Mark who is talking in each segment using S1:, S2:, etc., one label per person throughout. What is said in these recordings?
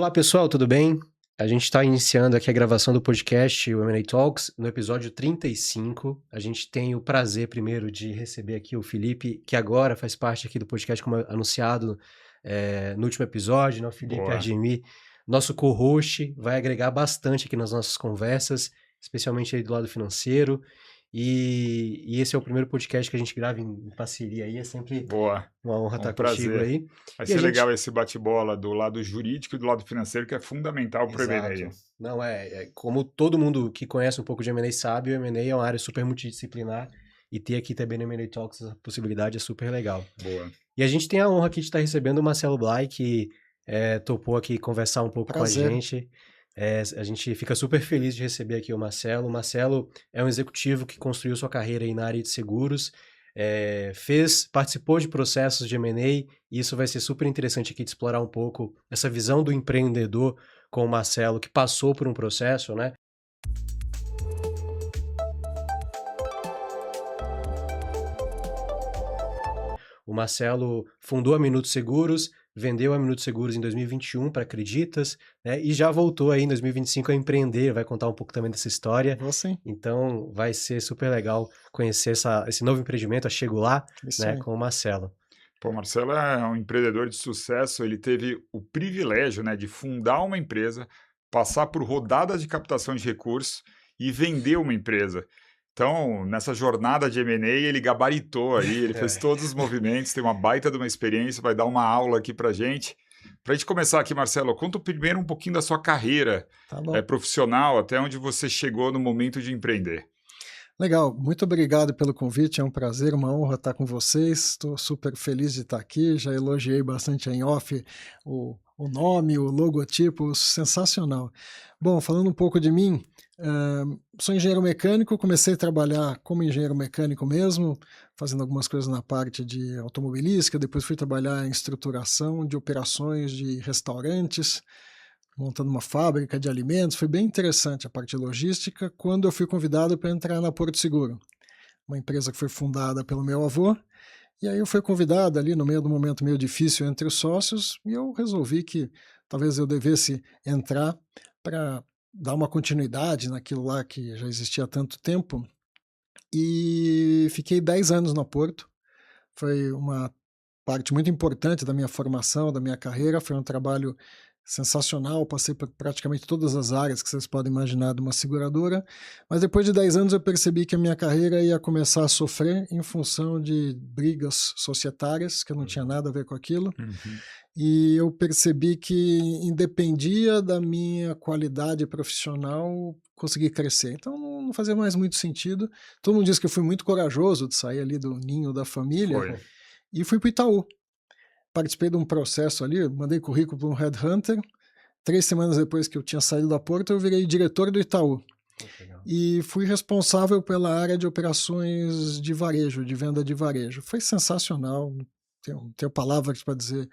S1: Olá pessoal, tudo bem? A gente está iniciando aqui a gravação do podcast, o M&A Talks, no episódio 35. A gente tem o prazer primeiro de receber aqui o Felipe, que agora faz parte aqui do podcast, como anunciado no último episódio, né? O Felipe
S2: Boa.
S1: Argemi, nosso co-host, vai agregar bastante aqui nas nossas conversas, especialmente aí do lado financeiro. E esse é o primeiro podcast que a gente grava em parceria aí, é sempre
S2: Boa.
S1: uma honra
S2: É um
S1: estar contigo
S2: prazer.
S1: aí.
S2: Vai
S1: E a
S2: ser
S1: gente...
S2: legal esse bate-bola do lado jurídico e do lado financeiro, que é fundamental para o
S1: Exato.
S2: M&A.
S1: Não, como todo mundo que conhece um pouco de M&A sabe, o M&A é uma área super multidisciplinar e ter aqui também no M&A Talks essa possibilidade é super legal.
S2: Boa.
S1: E a gente tem a honra aqui de estar recebendo o Marcelo Blay, que topou aqui conversar um pouco
S3: Prazer.
S1: com a gente. A gente fica super feliz de receber aqui o Marcelo. O Marcelo é um executivo que construiu sua carreira aí na área de seguros, participou de processos de M&A, e isso vai ser super interessante aqui de explorar um pouco essa visão do empreendedor com o Marcelo, que passou por um processo, né? O Marcelo fundou a Minutos Seguros, vendeu a Minutos Seguros em 2021 para Acreditas, né? E já voltou aí em 2025 a empreender, vai contar um pouco também dessa história.
S3: Vou sim.
S1: Então vai ser super legal conhecer esse novo empreendimento, a Chego Lá,
S3: Isso
S1: né,
S3: aí.
S1: com o Marcelo.
S2: Pô, o Marcelo é um empreendedor de sucesso, ele teve o privilégio, né, de fundar uma empresa, passar por rodadas de captação de recursos e vender uma empresa. Então, nessa jornada de M&A, ele gabaritou aí, ele fez todos os movimentos, tem uma baita de uma experiência, vai dar uma aula aqui pra gente. Pra gente começar aqui, Marcelo, conta primeiro um pouquinho da sua carreira
S3: Tá bom.
S2: profissional, até onde você chegou no momento de empreender.
S3: Legal, muito obrigado pelo convite, é um prazer, uma honra estar com vocês, estou super feliz de estar aqui, já elogiei bastante em off o nome, o logotipo, sensacional. Bom, falando um pouco de mim, sou engenheiro mecânico, comecei a trabalhar como engenheiro mecânico mesmo, fazendo algumas coisas na parte de automobilística, depois fui trabalhar em estruturação de operações de restaurantes, montando uma fábrica de alimentos, foi bem interessante a parte logística, quando eu fui convidado para entrar na Porto Seguro, uma empresa que foi fundada pelo meu avô, e aí eu fui convidado ali no meio do momento meio difícil entre os sócios, e eu resolvi que talvez eu devesse entrar para dar uma continuidade naquilo lá que já existia há tanto tempo, e fiquei 10 anos na Porto, foi uma parte muito importante da minha formação, da minha carreira, foi um trabalho sensacional, passei por praticamente todas as áreas que vocês podem imaginar de uma seguradora, mas depois de 10 anos eu percebi que a minha carreira ia começar a sofrer em função de brigas societárias, que eu não tinha nada a ver com aquilo, e eu percebi que independia da minha qualidade profissional conseguir crescer, então não fazia mais muito sentido. Todo mundo diz que eu fui muito corajoso de sair ali do ninho da família,
S2: Foi.
S3: e fui para o Itaú. Participei de um processo ali, mandei currículo para um headhunter. 3 semanas depois que eu tinha saído da Porto, eu virei diretor do Itaú. E fui responsável pela área de operações de varejo, de venda de varejo. Foi sensacional, tenho palavras para dizer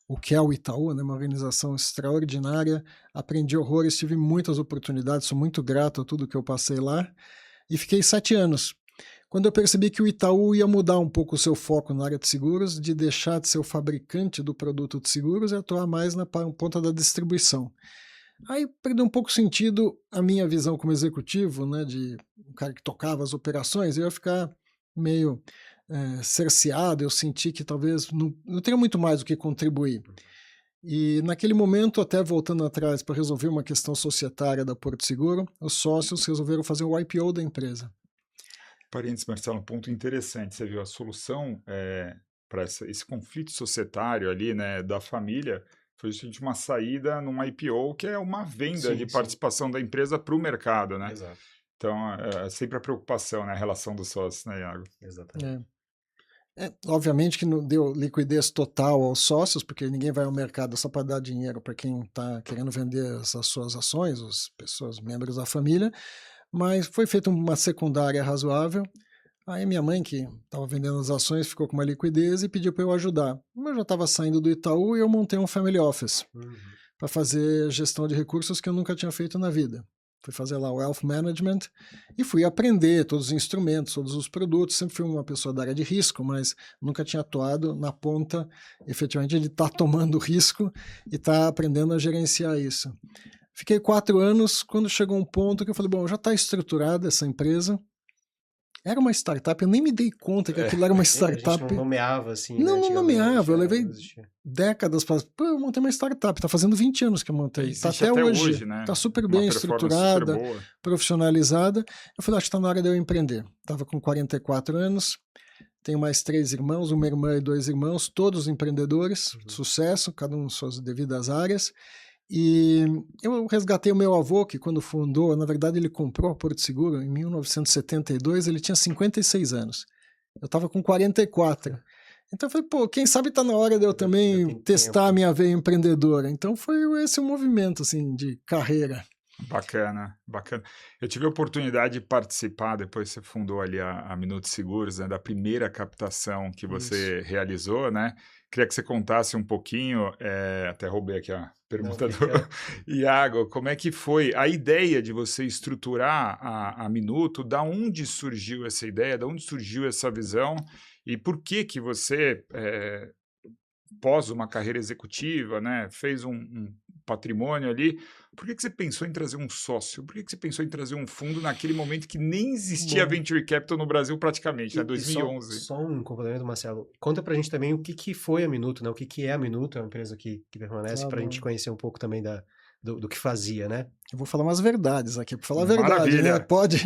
S3: o que é o Itaú, né? Uma organização extraordinária. Aprendi horrores, tive muitas oportunidades, sou muito grato a tudo que eu passei lá. E fiquei 7 anos. Quando eu percebi que o Itaú ia mudar um pouco o seu foco na área de seguros, de deixar de ser o fabricante do produto de seguros e atuar mais na ponta da distribuição. Aí perdeu um pouco sentido a minha visão como executivo, né, de um cara que tocava as operações, eu ia ficar meio cerceado, eu senti que talvez não teria muito mais o que contribuir. E naquele momento, até voltando atrás para resolver uma questão societária da Porto Seguro, os sócios resolveram fazer o IPO da empresa.
S2: Parênteses, Marcelo, um ponto interessante. Você viu a solução para esse conflito societário ali, né, da família, foi justamente uma saída num IPO, que é uma venda de participação da empresa para o mercado, né?
S1: Exato.
S2: Então, é sempre a preocupação, né, a relação dos sócios, né, Iago?
S1: Exatamente.
S3: Obviamente que não deu liquidez total aos sócios, porque ninguém vai ao mercado só para dar dinheiro para quem está querendo vender as suas ações, as pessoas, membros da família, mas foi feita uma secundária razoável. Aí minha mãe, que estava vendendo as ações, ficou com uma liquidez e pediu para eu ajudar. Eu já estava saindo do Itaú e eu montei um family office para fazer gestão de recursos que eu nunca tinha feito na vida. Fui fazer lá o Wealth Management e fui aprender todos os instrumentos, todos os produtos. Sempre fui uma pessoa da área de risco, mas nunca tinha atuado na ponta, efetivamente, de estar tomando risco e estar aprendendo a gerenciar isso. Fiquei 4 anos, quando chegou um ponto que eu falei, bom, já está estruturada essa empresa. Era uma startup, eu nem me dei conta que aquilo era uma
S1: A gente
S3: startup.
S1: não nomeava assim, né,
S3: Não
S1: antigamente,
S3: nomeava, eu levei
S1: não existia.
S3: décadas para... Pô, eu montei uma startup, tá fazendo 20 anos que eu montei. Tá
S2: Existe
S3: até hoje,
S2: né?
S3: tá super
S2: Uma
S3: bem
S2: performance
S3: estruturada,
S2: super boa.
S3: profissionalizada. Eu falei, acho que tá na hora de eu empreender. Tava com 44 anos, tenho mais 3 irmãos, uma irmã e 2 irmãos, todos empreendedores, sucesso, cada um em suas devidas áreas. E eu resgatei o meu avô, que quando fundou, na verdade ele comprou a Porto Seguro em 1972, ele tinha 56 anos. Eu estava com 44. Então eu falei, pô, quem sabe está na hora de eu também testar a minha veia empreendedora. Então foi esse o movimento, assim, de carreira.
S2: Bacana, bacana. Eu tive a oportunidade de participar, depois você fundou ali a Minutos Seguros, né, da primeira captação que você realizou, né? Queria que você contasse um pouquinho, até roubei aqui a pergunta do Iago, como é que foi a ideia de você estruturar a Minuto, da onde surgiu essa ideia, da onde surgiu essa visão e por que que você, pós uma carreira executiva, né, fez um patrimônio ali, por que que você pensou em trazer um sócio? Por que que você pensou em trazer um fundo naquele momento que nem existia Venture Capital no Brasil praticamente, né, 2011?
S1: Só um complemento, Marcelo. Conta pra gente também o que foi a Minuto, né? O que é a Minuto, é uma empresa que permanece, pra gente conhecer um pouco também do que fazia, né?
S3: Eu vou falar umas verdades aqui, para falar a verdade, né? Pode...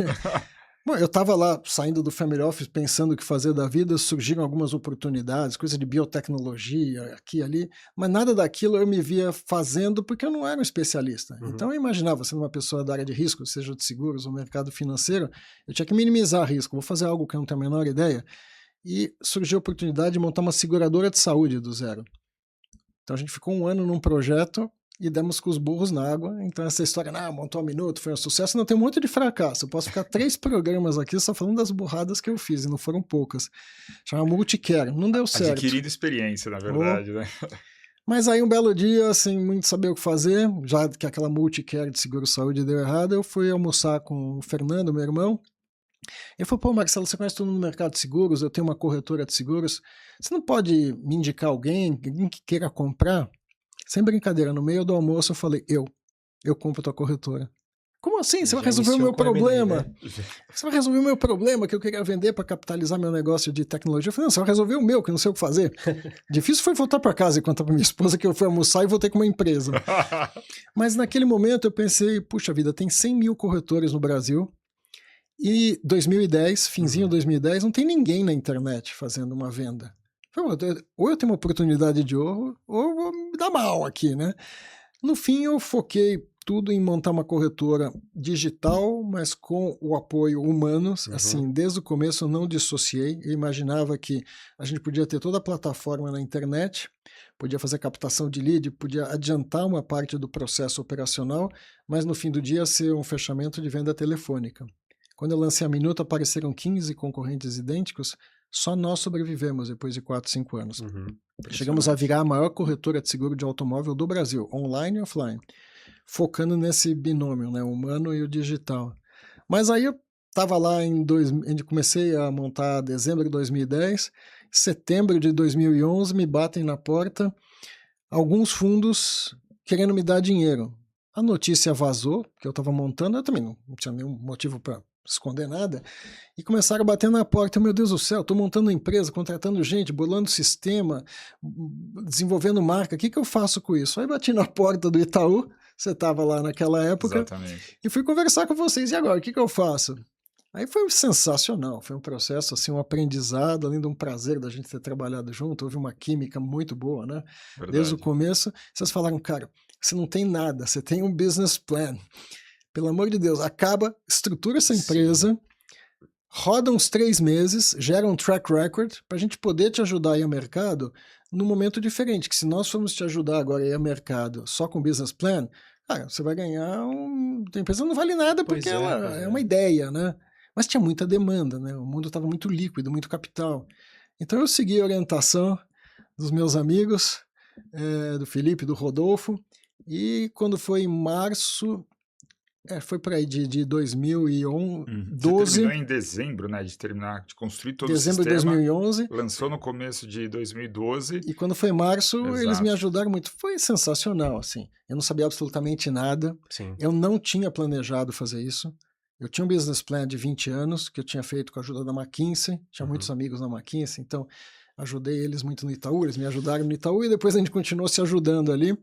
S3: Bom, eu estava lá saindo do Family Office pensando o que fazer da vida, surgiram algumas oportunidades, coisa de biotecnologia, aqui e ali, mas nada daquilo eu me via fazendo porque eu não era um especialista. Então eu imaginava, sendo uma pessoa da área de risco, seja de seguros ou mercado financeiro, eu tinha que minimizar risco, vou fazer algo que eu não tenho a menor ideia. E surgiu a oportunidade de montar uma seguradora de saúde do zero. Então a gente ficou 1 ano num projeto e demos com os burros na água. Então essa história, montou a Minuto, foi um sucesso, não tem um monte de fracasso. Eu posso ficar 3 programas aqui só falando das burradas que eu fiz, e não foram poucas. Chama Multicare, não deu certo.
S2: Adquirindo experiência, na verdade, né?
S3: Mas aí um belo dia, sem muito saber o que fazer, já que aquela Multicare de seguro-saúde deu errado, eu fui almoçar com o Fernando, meu irmão. Ele falou, pô, Marcelo, você conhece todo mundo no mercado de seguros, eu tenho uma corretora de seguros, você não pode me indicar alguém que queira comprar? Sem brincadeira, no meio do almoço eu falei, eu compro a tua corretora. Como assim? Você vai resolver o meu problema? Né? Você vai resolver o meu problema que eu queria vender para capitalizar meu negócio de tecnologia? Eu falei, não, você vai resolver o meu, que eu não sei o que fazer. Difícil foi voltar para casa e contar para minha esposa que eu fui almoçar e voltei com uma empresa. Mas naquele momento eu pensei, puxa vida, tem 100 mil corretores no Brasil e 2010, finzinho de 2010, não tem ninguém na internet fazendo uma venda. Ou eu tenho uma oportunidade de ouro, ou eu vou me dar mal aqui, né? No fim, eu foquei tudo em montar uma corretora digital, mas com o apoio humano. Assim, desde o começo eu não dissociei. Eu imaginava que a gente podia ter toda a plataforma na internet, podia fazer captação de lead, podia adiantar uma parte do processo operacional, mas no fim do dia ser um fechamento de venda telefônica. Quando eu lancei a Minuto, apareceram 15 concorrentes idênticos. Só nós sobrevivemos depois de 4, 5 anos. Chegamos a virar a maior corretora de seguro de automóvel do Brasil, online e offline, focando nesse binômio, né, o humano e o digital. Mas aí eu estava lá comecei a montar em dezembro de 2010, setembro de 2011 me batem na porta alguns fundos querendo me dar dinheiro. A notícia vazou, que eu estava montando, eu também não tinha nenhum motivo para esconder nada, e começaram a bater na porta, meu Deus do céu, estou montando uma empresa, contratando gente, bolando sistema, desenvolvendo marca, o que eu faço com isso? Aí bati na porta do Itaú, você estava lá naquela época,
S2: exatamente,
S3: e fui conversar com vocês, e agora, o que eu faço? Aí foi sensacional, foi um processo, assim, um aprendizado, além de um prazer da gente ter trabalhado junto, houve uma química muito boa, né? Verdade. Desde o começo, vocês falaram, cara, você não tem nada, você tem um business plan. Pelo amor de Deus, estrutura essa empresa, roda uns 3 meses, gera um track record para a gente poder te ajudar a ir ao mercado num momento diferente, que se nós formos te ajudar agora a ir ao mercado só com business plan, você vai ganhar a empresa não vale nada porque ela é uma ideia, né? Mas tinha muita demanda, né? O mundo estava muito líquido, muito capital. Então eu segui a orientação dos meus amigos, do Felipe, do Rodolfo, e quando foi em março... Foi por aí, de 2011,
S2: Você terminou em dezembro, né, de construir todo
S3: dezembro
S2: o
S3: de
S2: sistema.
S3: 2011.
S2: Lançou no começo de 2012.
S3: E quando foi março, eles
S2: Exato.
S3: me ajudaram muito. Foi sensacional, assim. Eu não sabia absolutamente nada.
S1: Sim.
S3: Eu não tinha planejado fazer isso. Eu tinha um business plan de 20 anos, que eu tinha feito com a ajuda da McKinsey. Tinha muitos amigos na McKinsey, então ajudei eles muito no Itaú, eles me ajudaram no Itaú e depois a gente continuou se ajudando ali.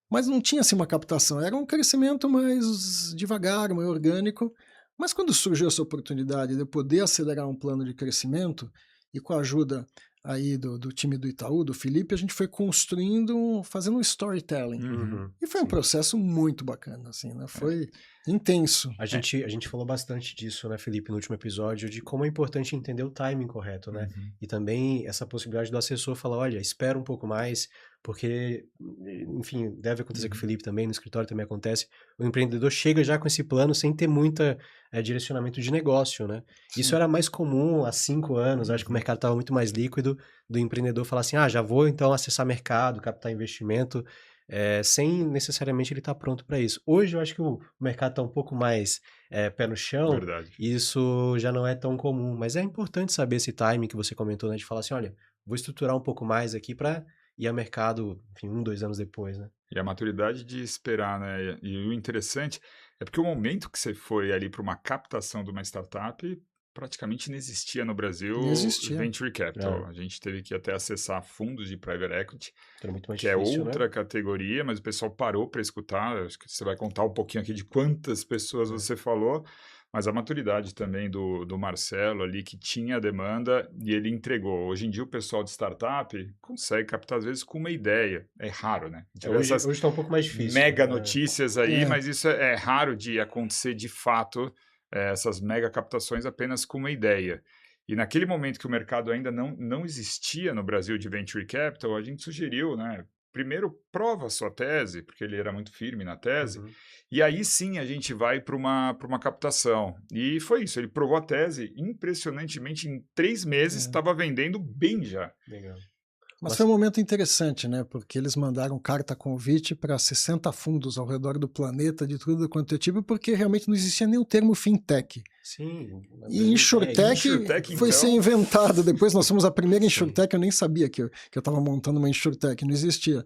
S3: Mas não tinha assim uma captação, era um crescimento mais devagar, mais orgânico. Mas quando surgiu essa oportunidade de eu poder acelerar um plano de crescimento, e com a ajuda aí do time do Itaú, do Felipe, a gente foi construindo, fazendo um storytelling. E foi um processo muito bacana, assim, né? Foi intenso.
S1: A gente falou bastante disso, né, Felipe, no último episódio, de como é importante entender o timing correto, né? E também essa possibilidade do assessor falar, olha, espera um pouco mais, porque, enfim, deve acontecer com o Felipe também, no escritório também acontece, o empreendedor chega já com esse plano sem ter muita direcionamento de negócio, né? Isso era mais comum há 5 anos, acho que o mercado estava muito mais líquido, do empreendedor falar assim, já vou então acessar mercado, captar investimento, sem necessariamente ele estar pronto para isso. Hoje eu acho que o mercado está um pouco mais pé no chão,
S2: Verdade.
S1: e isso já não é tão comum, mas é importante saber esse timing que você comentou, né, de falar assim, olha, vou estruturar um pouco mais aqui para ir ao mercado, enfim, 1, 2 anos depois, né?
S2: E a maturidade de esperar, né? E o interessante é porque o momento que você foi ali para uma captação de uma startup, praticamente não existia no Brasil Venture Capital. A gente teve que até acessar fundos de Private Equity,
S1: Era muito mais
S2: que
S1: difícil,
S2: é outra
S1: né?
S2: categoria, mas o pessoal parou para escutar. Acho que você vai contar um pouquinho aqui de quantas pessoas você falou, mas a maturidade também do Marcelo ali, que tinha a demanda e ele entregou. Hoje em dia o pessoal de startup consegue captar às vezes com uma ideia. É raro, né?
S1: Hoje está um pouco mais difícil.
S2: Mega notícias aí, mas isso é raro de acontecer de fato, essas mega captações apenas com uma ideia. E naquele momento que o mercado ainda não existia no Brasil de Venture Capital, a gente sugeriu, né? Primeiro, prova a sua tese, porque ele era muito firme na tese, e aí sim a gente vai para uma captação. E foi isso, ele provou a tese, impressionantemente, em 3 meses estava vendendo bem já.
S1: Legal.
S3: Mas foi um momento interessante, né? Porque eles mandaram carta convite para 60 fundos ao redor do planeta, de tudo quanto é tipo, porque realmente não existia nem o termo fintech.
S1: Sim.
S3: E InsurTech foi ser inventado. Depois nós fomos a primeira InsurTech, eu nem sabia que eu estava montando uma InsurTech, não existia.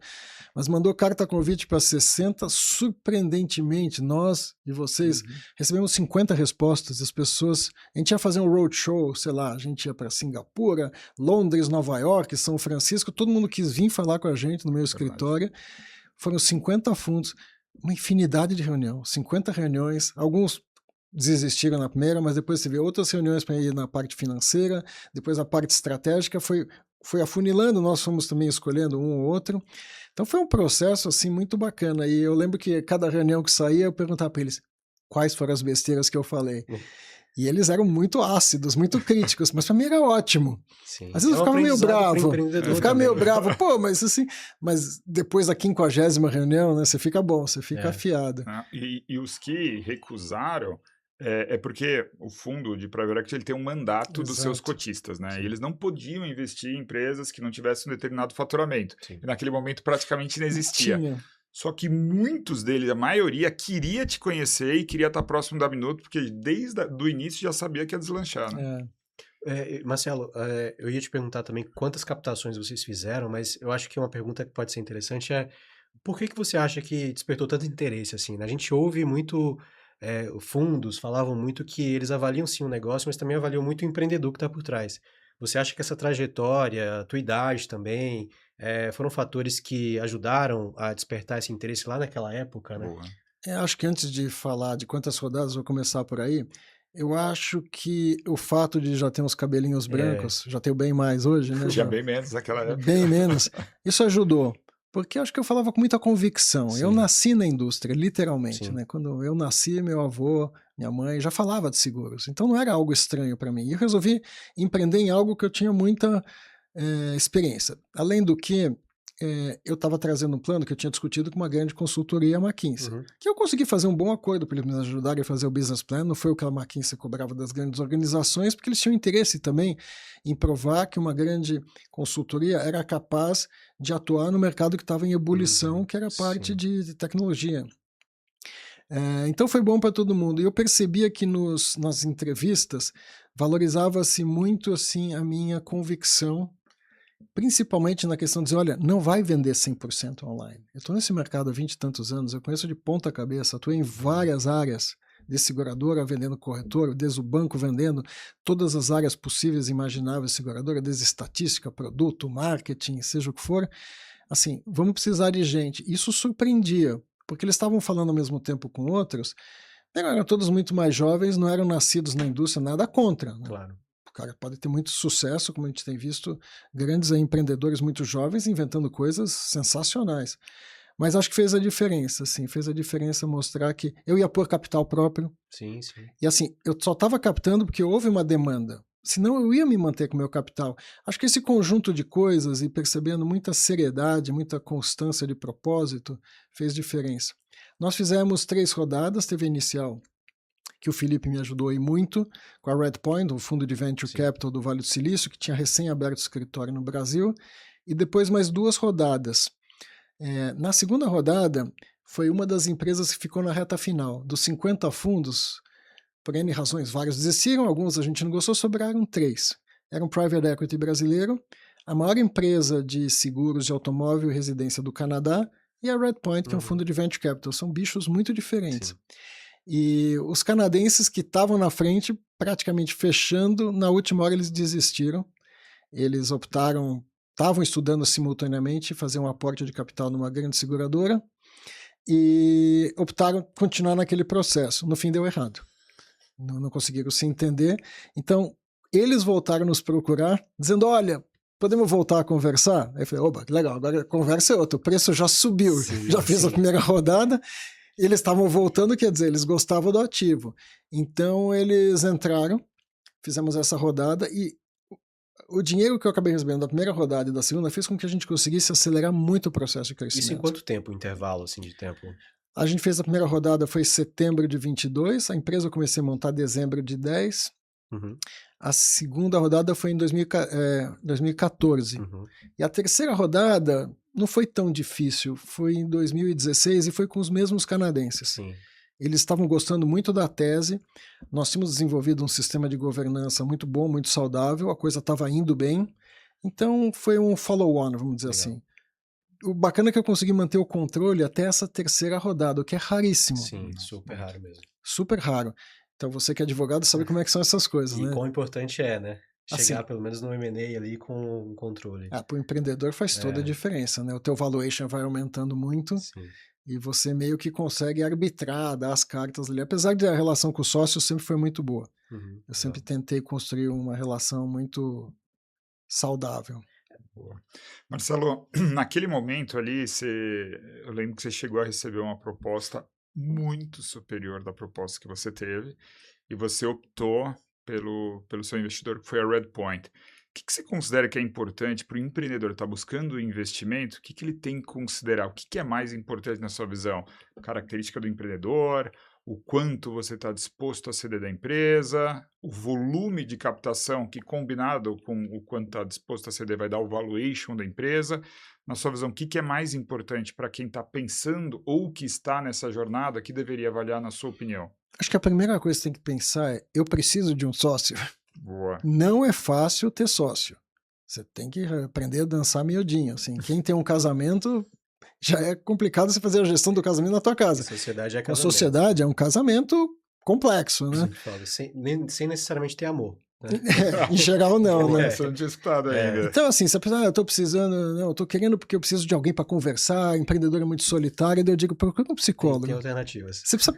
S3: Mas mandou carta convite para 60, surpreendentemente, nós e vocês recebemos 50 respostas. As pessoas, a gente ia fazer um roadshow, sei lá, a gente ia para Singapura, Londres, Nova York, São Francisco, todo mundo quis vir falar com a gente no meu escritório. Foram 50 fundos, uma infinidade de reunião, 50 reuniões, alguns desistiram na primeira, mas depois você vê outras reuniões para ir na parte financeira, depois a parte estratégica foi afunilando, nós fomos também escolhendo um ou outro. Então foi um processo assim muito bacana. E eu lembro que cada reunião que saía eu perguntava para eles quais foram as besteiras que eu falei. E eles eram muito ácidos, muito críticos, mas para mim era ótimo.
S1: Sim.
S3: Às vezes eu ficava meio bravo. Eu ficava meio bravo, pô, mas assim, mas depois da 50ª reunião, né, você fica bom, você fica afiado.
S2: E os que recusaram, porque o fundo de Private Equity ele tem um mandato dos seus cotistas, né? E eles não podiam investir em empresas que não tivessem um determinado faturamento. E naquele momento praticamente não existia. Só que muitos deles, a maioria, queria te conhecer e queria estar próximo da Minuto, porque desde o início já sabia que ia deslanchar, né?
S1: Marcelo, eu ia te perguntar também quantas captações vocês fizeram, mas eu acho que uma pergunta que pode ser interessante é por que você acha que despertou tanto interesse assim, né? A gente ouve muito fundos falavam muito que eles avaliam sim o negócio, mas também avaliam muito o empreendedor que está por trás. Você acha que essa trajetória, a tua idade também, foram fatores que ajudaram a despertar esse interesse lá naquela época, né?
S3: Acho que antes de falar de quantas rodadas, vou começar por aí. Eu acho que o fato de já ter uns cabelinhos brancos, já tenho bem mais hoje, né?
S2: Já bem menos naquela época.
S3: Bem menos. Isso ajudou. Porque acho que eu falava com muita convicção. Sim. Eu nasci na indústria, literalmente. Né? Quando eu nasci, meu avô, minha mãe já falava de seguros. Então não era algo estranho para mim. E eu resolvi empreender em algo que eu tinha muita experiência. Além do que, eu estava trazendo um plano que eu tinha discutido com uma grande consultoria, a McKinsey. Que eu consegui fazer um bom acordo para eles me ajudarem a fazer o business plan. Não foi o que a McKinsey cobrava das grandes organizações, porque eles tinham interesse também em provar que uma grande consultoria era capaz de atuar no mercado que estava em ebulição, que era a parte de tecnologia. Então foi bom para todo mundo. E eu percebia que nas entrevistas valorizava-se muito assim a minha convicção, principalmente na questão de dizer, olha, não vai vender 100% online. Eu estou nesse mercado há 20 e tantos anos, eu conheço de ponta cabeça, atuei em várias áreas, de seguradora vendendo corretor, desde o banco vendendo todas as áreas possíveis e imagináveis de seguradora, desde estatística, produto, marketing, seja o que for. Assim, vamos precisar de gente. Isso surpreendia, porque eles estavam falando ao mesmo tempo com outros, eram todos muito mais jovens, não eram nascidos na indústria, nada contra. Né?
S1: Claro.
S3: O cara pode ter muito sucesso, como a gente tem visto, grandes empreendedores muito jovens inventando coisas sensacionais. Mas acho que fez a diferença, assim, fez a diferença mostrar que eu ia pôr capital próprio.
S1: Sim, sim.
S3: E assim, eu só estava captando porque houve uma demanda. Senão eu ia me manter com o meu capital. Acho que esse conjunto de coisas e percebendo muita seriedade, muita constância de propósito, fez diferença. Nós fizemos 3 rodadas, teve a inicial, que o Felipe me ajudou aí muito, com a Redpoint, o fundo de Venture Capital do Vale do Silício, que tinha recém aberto escritório no Brasil, e depois mais 2 rodadas. Na segunda rodada, foi uma das empresas que ficou na reta final. Dos 50 fundos, por N razões, vários desistiram, alguns a gente não gostou, sobraram 3. Era um private equity brasileiro, a maior empresa de seguros de automóvel e residência do Canadá, e a Redpoint, que é um fundo de venture capital. São bichos muito diferentes. Sim. E os canadenses que estavam na frente, praticamente fechando, na última hora eles desistiram. Eles optaram, estavam estudando simultaneamente fazer um aporte de capital numa grande seguradora e optaram continuar naquele processo. No fim deu errado. Não conseguiram se entender. Então, eles voltaram a nos procurar, dizendo, olha, podemos voltar a conversar? Aí eu falei, opa, que legal, agora a conversa é outra, o preço já subiu, já fiz a primeira rodada, eles estavam voltando, quer dizer, eles gostavam do ativo. Então, eles entraram, fizemos essa rodada e o dinheiro que eu acabei recebendo da primeira rodada e da segunda fez com que a gente conseguisse acelerar muito o processo de crescimento.
S1: Isso em quanto tempo, o intervalo assim, de tempo?
S3: A gente fez a primeira rodada, foi em setembro de 22, a empresa eu comecei a montar em dezembro de 10, a segunda rodada foi em 2014, e a terceira rodada não foi tão difícil, foi em 2016 e foi com os mesmos canadenses.
S1: Sim.
S3: Eles estavam gostando muito da tese, nós tínhamos desenvolvido um sistema de governança muito bom, muito saudável, a coisa estava indo bem, então foi um follow-on, vamos dizer assim. O bacana é que eu consegui manter o controle até essa terceira rodada, o que é raríssimo.
S1: Sim, super raro mesmo.
S3: Super raro. Então você que é advogado sabe como é que são essas coisas, né?
S1: E quão importante é, né? Chegar pelo menos no M&A ali com um controle.
S3: Para o empreendedor faz toda a diferença, né? O teu valuation vai aumentando muito.
S1: Sim.
S3: E você meio que consegue arbitrar, dar as cartas ali. Apesar de a relação com o sócio sempre foi muito boa. Eu sempre tentei construir uma relação muito saudável.
S2: Marcelo, naquele momento ali, eu lembro que você chegou a receber uma proposta muito superior da proposta que você teve e você optou pelo seu investidor, que foi a Redpoint. O que você considera que é importante para o empreendedor estar buscando investimento? O que ele tem que considerar? O que é mais importante na sua visão? Característica do empreendedor, o quanto você está disposto a ceder da empresa, o volume de captação que, combinado com o quanto está disposto a ceder, vai dar o valuation da empresa. Na sua visão, o que é mais importante para quem está pensando ou que está nessa jornada que deveria avaliar, na sua opinião?
S3: Acho que a primeira coisa que você tem que pensar é, eu preciso de um sócio.
S2: Boa.
S3: Não é fácil ter sócio. Você tem que aprender a dançar miudinho. Assim. Quem tem um casamento, já é complicado você fazer a gestão do casamento na tua casa.
S1: A sociedade é casamento.
S3: A sociedade é um casamento complexo, né?
S1: Sem necessariamente ter amor. Né?
S3: Em geral não, né?
S2: Você não tinha escutado ainda.
S3: Então assim, você pensa, eu tô precisando, não, eu tô querendo porque eu preciso de alguém para conversar, empreendedor é muito solitário, daí eu digo, procura um psicólogo.
S1: Tem alternativas.
S3: Você precisa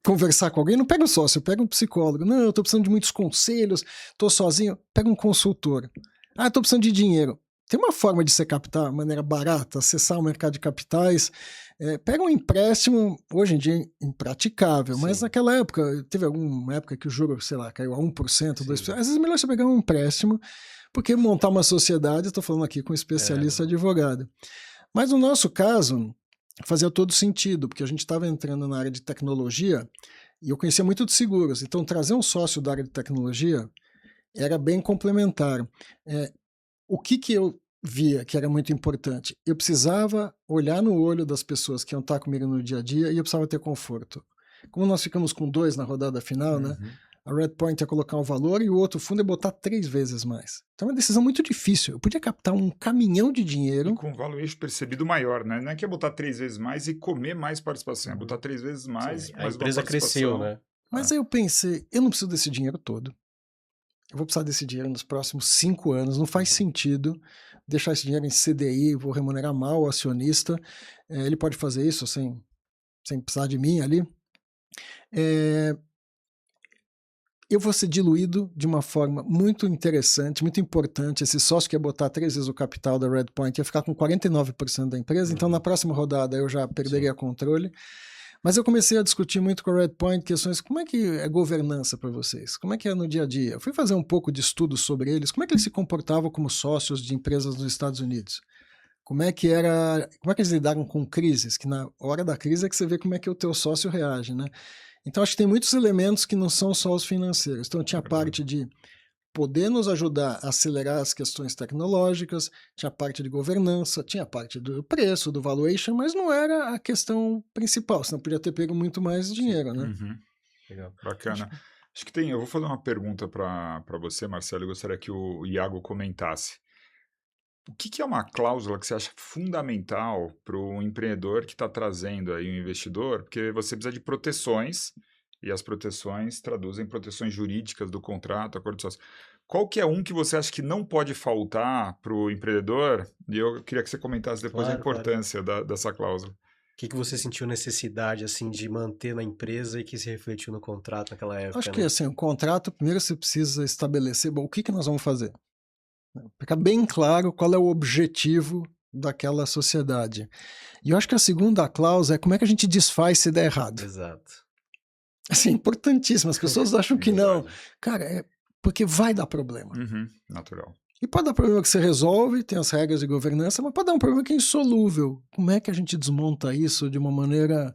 S3: conversar com alguém, não pega um sócio, pega um psicólogo. Não, eu tô precisando de muitos conselhos, tô sozinho, pega um consultor. Ah, eu tô precisando de dinheiro. Tem uma forma de você captar de maneira barata, acessar o mercado de capitais. Pega um empréstimo, hoje em dia impraticável, mas naquela época, teve alguma época que o juro, sei lá, caiu a 1%, 2%. Às vezes é melhor você pegar um empréstimo, porque montar uma sociedade, estou falando aqui com um especialista advogado. Mas no nosso caso, fazia todo sentido, porque a gente estava entrando na área de tecnologia e eu conhecia muito de seguros. Então, trazer um sócio da área de tecnologia era bem complementar. O que eu via que era muito importante? Eu precisava olhar no olho das pessoas que iam estar comigo no dia a dia e eu precisava ter conforto. como nós ficamos com 2 na rodada final, né?
S1: Uhum.
S3: A Redpoint ia colocar um valor e o outro fundo ia botar 3 vezes mais. Então é uma decisão muito difícil. Eu podia captar um caminhão de
S2: E
S3: dinheiro.
S2: com valuation percebido maior, né? Não é que é botar 3 vezes mais e comer mais participação, é botar 3 vezes mais,
S1: Sim, a
S2: mais uma
S1: empresa cresceu,
S2: participação.
S1: né?
S3: Mas aí eu pensei, eu não preciso desse dinheiro todo. Eu vou precisar desse dinheiro nos próximos 5 anos. Não faz sentido deixar esse dinheiro em CDI, vou remunerar mal o acionista. Ele pode fazer isso sem precisar de mim ali. Eu vou ser diluído de uma forma muito interessante, muito importante. Esse sócio que ia botar 3 vezes o capital da Redpoint ia ficar com 49% da empresa, então na próxima rodada eu já perderia controle. Mas eu comecei a discutir muito com a Redpoint questões, como é que é governança para vocês? Como é que é no dia a dia? Eu fui fazer um pouco de estudo sobre eles, como é que eles se comportavam como sócios de empresas nos Estados Unidos? Como é que eles lidaram com crises? Que na hora da crise é que você vê como é que o teu sócio reage, né? Então, acho que tem muitos elementos que não são só os financeiros. Então, tinha a parte de poder nos ajudar a acelerar as questões tecnológicas, tinha a parte de governança, tinha a parte do preço, do valuation, mas não era a questão principal, senão podia ter pego muito mais dinheiro, né?
S2: Uhum.
S1: Legal.
S2: Bacana. Acho que eu vou fazer uma pergunta para você, Marcelo, eu gostaria que o Iago comentasse. O que é uma cláusula que você acha fundamental para o empreendedor que está trazendo aí um investidor? Porque você precisa de proteções, e as proteções traduzem proteções jurídicas do contrato, acordo de sócio. Qual que é um que você acha que não pode faltar para o empreendedor? E eu queria que você comentasse depois a
S1: Claro.
S2: importância dessa cláusula.
S1: O que você sentiu necessidade, assim, de manter na empresa e que se refletiu no contrato naquela época,
S3: Acho que,
S1: né?
S3: assim, o contrato, primeiro você precisa estabelecer, bom, o que nós vamos fazer? Ficar bem claro qual é o objetivo daquela sociedade. E eu acho que a segunda cláusula é como é que a gente desfaz se der errado.
S1: Exato.
S3: Assim, importantíssimo. As pessoas acham que não.
S2: Verdade.
S3: Cara, porque vai dar problema.
S2: Uhum, natural.
S3: E pode dar problema que você resolve, tem as regras de governança, mas pode dar um problema que é insolúvel. Como é que a gente desmonta isso de uma maneira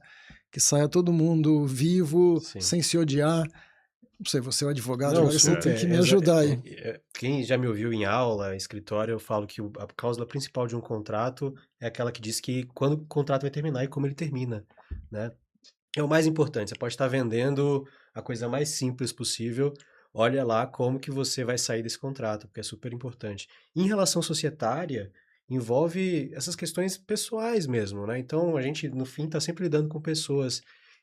S3: que saia todo mundo vivo,
S1: Sim.
S3: sem se odiar? Não sei, você é o advogado,
S1: Não,
S3: agora você
S1: super.
S3: tem que me ajudar aí.
S1: Quem já me ouviu em aula, em escritório, eu falo que a cláusula principal de um contrato é aquela que diz que quando o contrato vai terminar e como ele termina, né? É o mais importante. Você pode estar vendendo a coisa mais simples possível. Olha lá como que você vai sair desse contrato, porque é super importante. Em relação societária, envolve essas questões pessoais mesmo, né? Então, a gente, no fim, está sempre lidando com pessoas.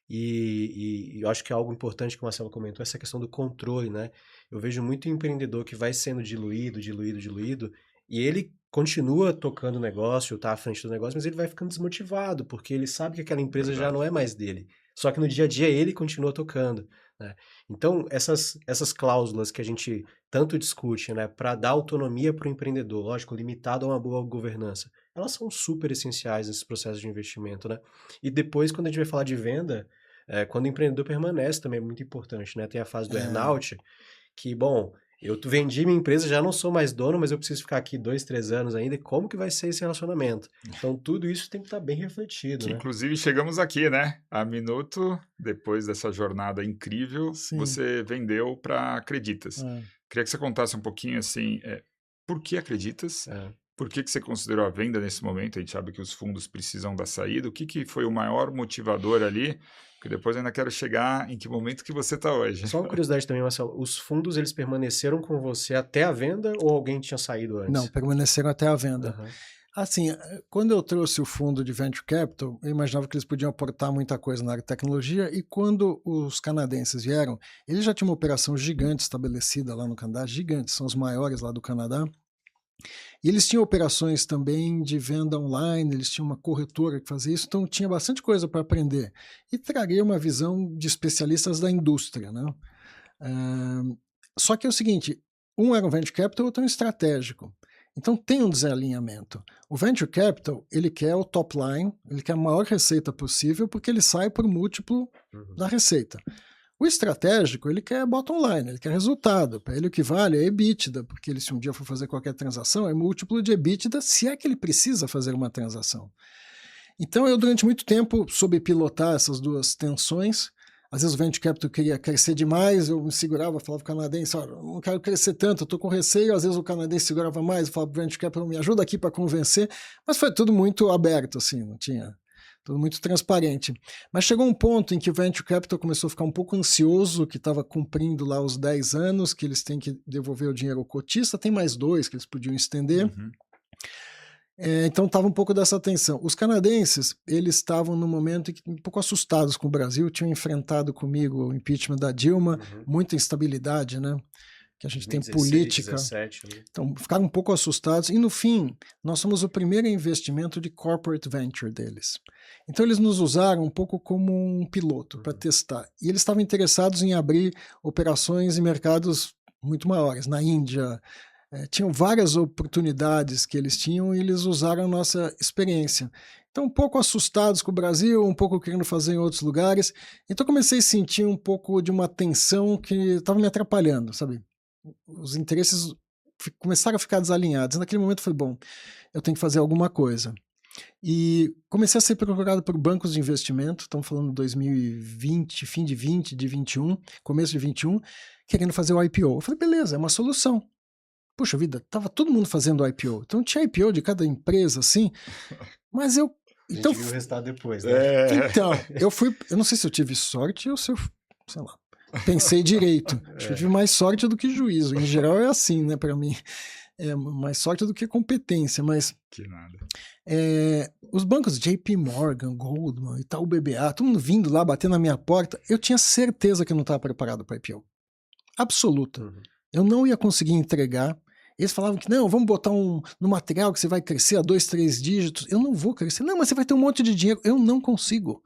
S1: E eu acho que é algo importante que o Marcelo comentou, essa questão do controle, né? Eu vejo muito empreendedor que vai sendo diluído, e ele continua tocando o negócio, tá à frente do negócio, mas ele vai ficando desmotivado, porque ele sabe que aquela empresa já
S2: Verdade.
S1: não é mais dele. Só que no dia a dia ele continua tocando, né? Então, essas cláusulas que a gente tanto discute, né, para dar autonomia para o empreendedor, lógico, limitado a uma boa governança, elas são super essenciais nesse processo de investimento, né? E depois, quando a gente vai falar de venda, quando o empreendedor permanece também é muito importante, né? Tem a fase do earnout, que, bom, eu vendi minha empresa, já não sou mais dono, mas eu preciso ficar aqui 2, 3 anos ainda, e como que vai ser esse relacionamento? Então, tudo isso tem que estar bem refletido,
S2: Que
S1: né?
S2: inclusive chegamos aqui, né? A minuto, depois dessa jornada incrível,
S3: Sim.
S2: você vendeu para Acreditas. Queria que você contasse um pouquinho assim, por que Acreditas? Por que você considerou a venda nesse momento? A gente sabe que os fundos precisam da saída. O que foi o maior motivador ali? Porque depois eu ainda quero chegar em que momento que você está hoje.
S1: Só uma curiosidade também, Marcelo, os fundos eles permaneceram com você até a venda ou alguém tinha saído antes?
S3: Não, permaneceram até a venda.
S1: Uhum.
S3: Assim, quando eu trouxe o fundo de Venture Capital, eu imaginava que eles podiam aportar muita coisa na área de tecnologia, e quando os canadenses vieram, eles já tinham uma operação gigante estabelecida lá no Canadá, gigante, são os maiores lá do Canadá, e eles tinham operações também de venda online, eles tinham uma corretora que fazia isso, então tinha bastante coisa para aprender, e traria uma visão de especialistas da indústria, né? Só que é o seguinte, um era um Venture Capital, outro é um estratégico. Então tem um desalinhamento. O Venture Capital, ele quer o top line, ele quer a maior receita possível, porque ele sai por múltiplo da receita. O estratégico, ele quer bottom line, ele quer resultado. Para ele o que vale é EBITDA, porque ele, se um dia for fazer qualquer transação, é múltiplo de EBITDA, se é que ele precisa fazer uma transação. Então eu, durante muito tempo, soube pilotar essas duas tensões. Às vezes o Venture Capital queria crescer demais, eu me segurava, falava pro canadense, olha, não quero crescer tanto, eu estou com receio. Às vezes o canadense segurava mais, eu falava pro Venture Capital, me ajuda aqui para convencer. Mas foi tudo muito aberto, assim, não tinha tudo muito transparente. Mas chegou um ponto em que o Venture Capital começou a ficar um pouco ansioso, que estava cumprindo lá os 10 anos, que eles têm que devolver o dinheiro ao cotista, tem mais 2 que eles podiam estender. Então estava um pouco dessa tensão. Os canadenses, eles estavam no momento um pouco assustados com o Brasil, tinham enfrentado comigo o impeachment da Dilma, muita instabilidade, né? Que a gente
S1: 2016,
S3: tem política.
S1: 17, né?
S3: Então ficaram um pouco assustados e no fim nós somos o primeiro investimento de corporate venture deles. Então eles nos usaram um pouco como um piloto para testar. E eles estavam interessados em abrir operações em mercados muito maiores, na Índia. Tinham várias oportunidades que eles tinham e eles usaram a nossa experiência. Então, um pouco assustados com o Brasil, um pouco querendo fazer em outros lugares. Então, comecei a sentir um pouco de uma tensão que estava me atrapalhando, sabe? Os interesses começaram a ficar desalinhados. Naquele momento, foi bom, eu tenho que fazer alguma coisa. E comecei a ser procurado por bancos de investimento, estamos falando de 2020, fim de 20, de 21, começo de 21, querendo fazer o IPO. Eu falei, beleza, é uma solução. Puxa vida, tava todo mundo fazendo IPO. Então tinha IPO de cada empresa, assim, mas eu... Então,
S1: a gente viu o resultado depois, né?
S3: Então, eu não sei se eu tive sorte ou se eu, sei lá, pensei direito. Acho que eu tive mais sorte do que juízo. Em geral é assim, né, para mim. É mais sorte do que competência, mas...
S2: Que nada.
S3: Os bancos JP Morgan, Goldman, Itaú BBA, todo mundo vindo lá, batendo na minha porta, eu tinha certeza que eu não estava preparado para IPO. Absoluta. Eu não ia conseguir entregar. Eles falavam que não, vamos botar no material que você vai crescer a 2, 3 dígitos. Eu não vou crescer. Não, mas você vai ter um monte de dinheiro. Eu não consigo.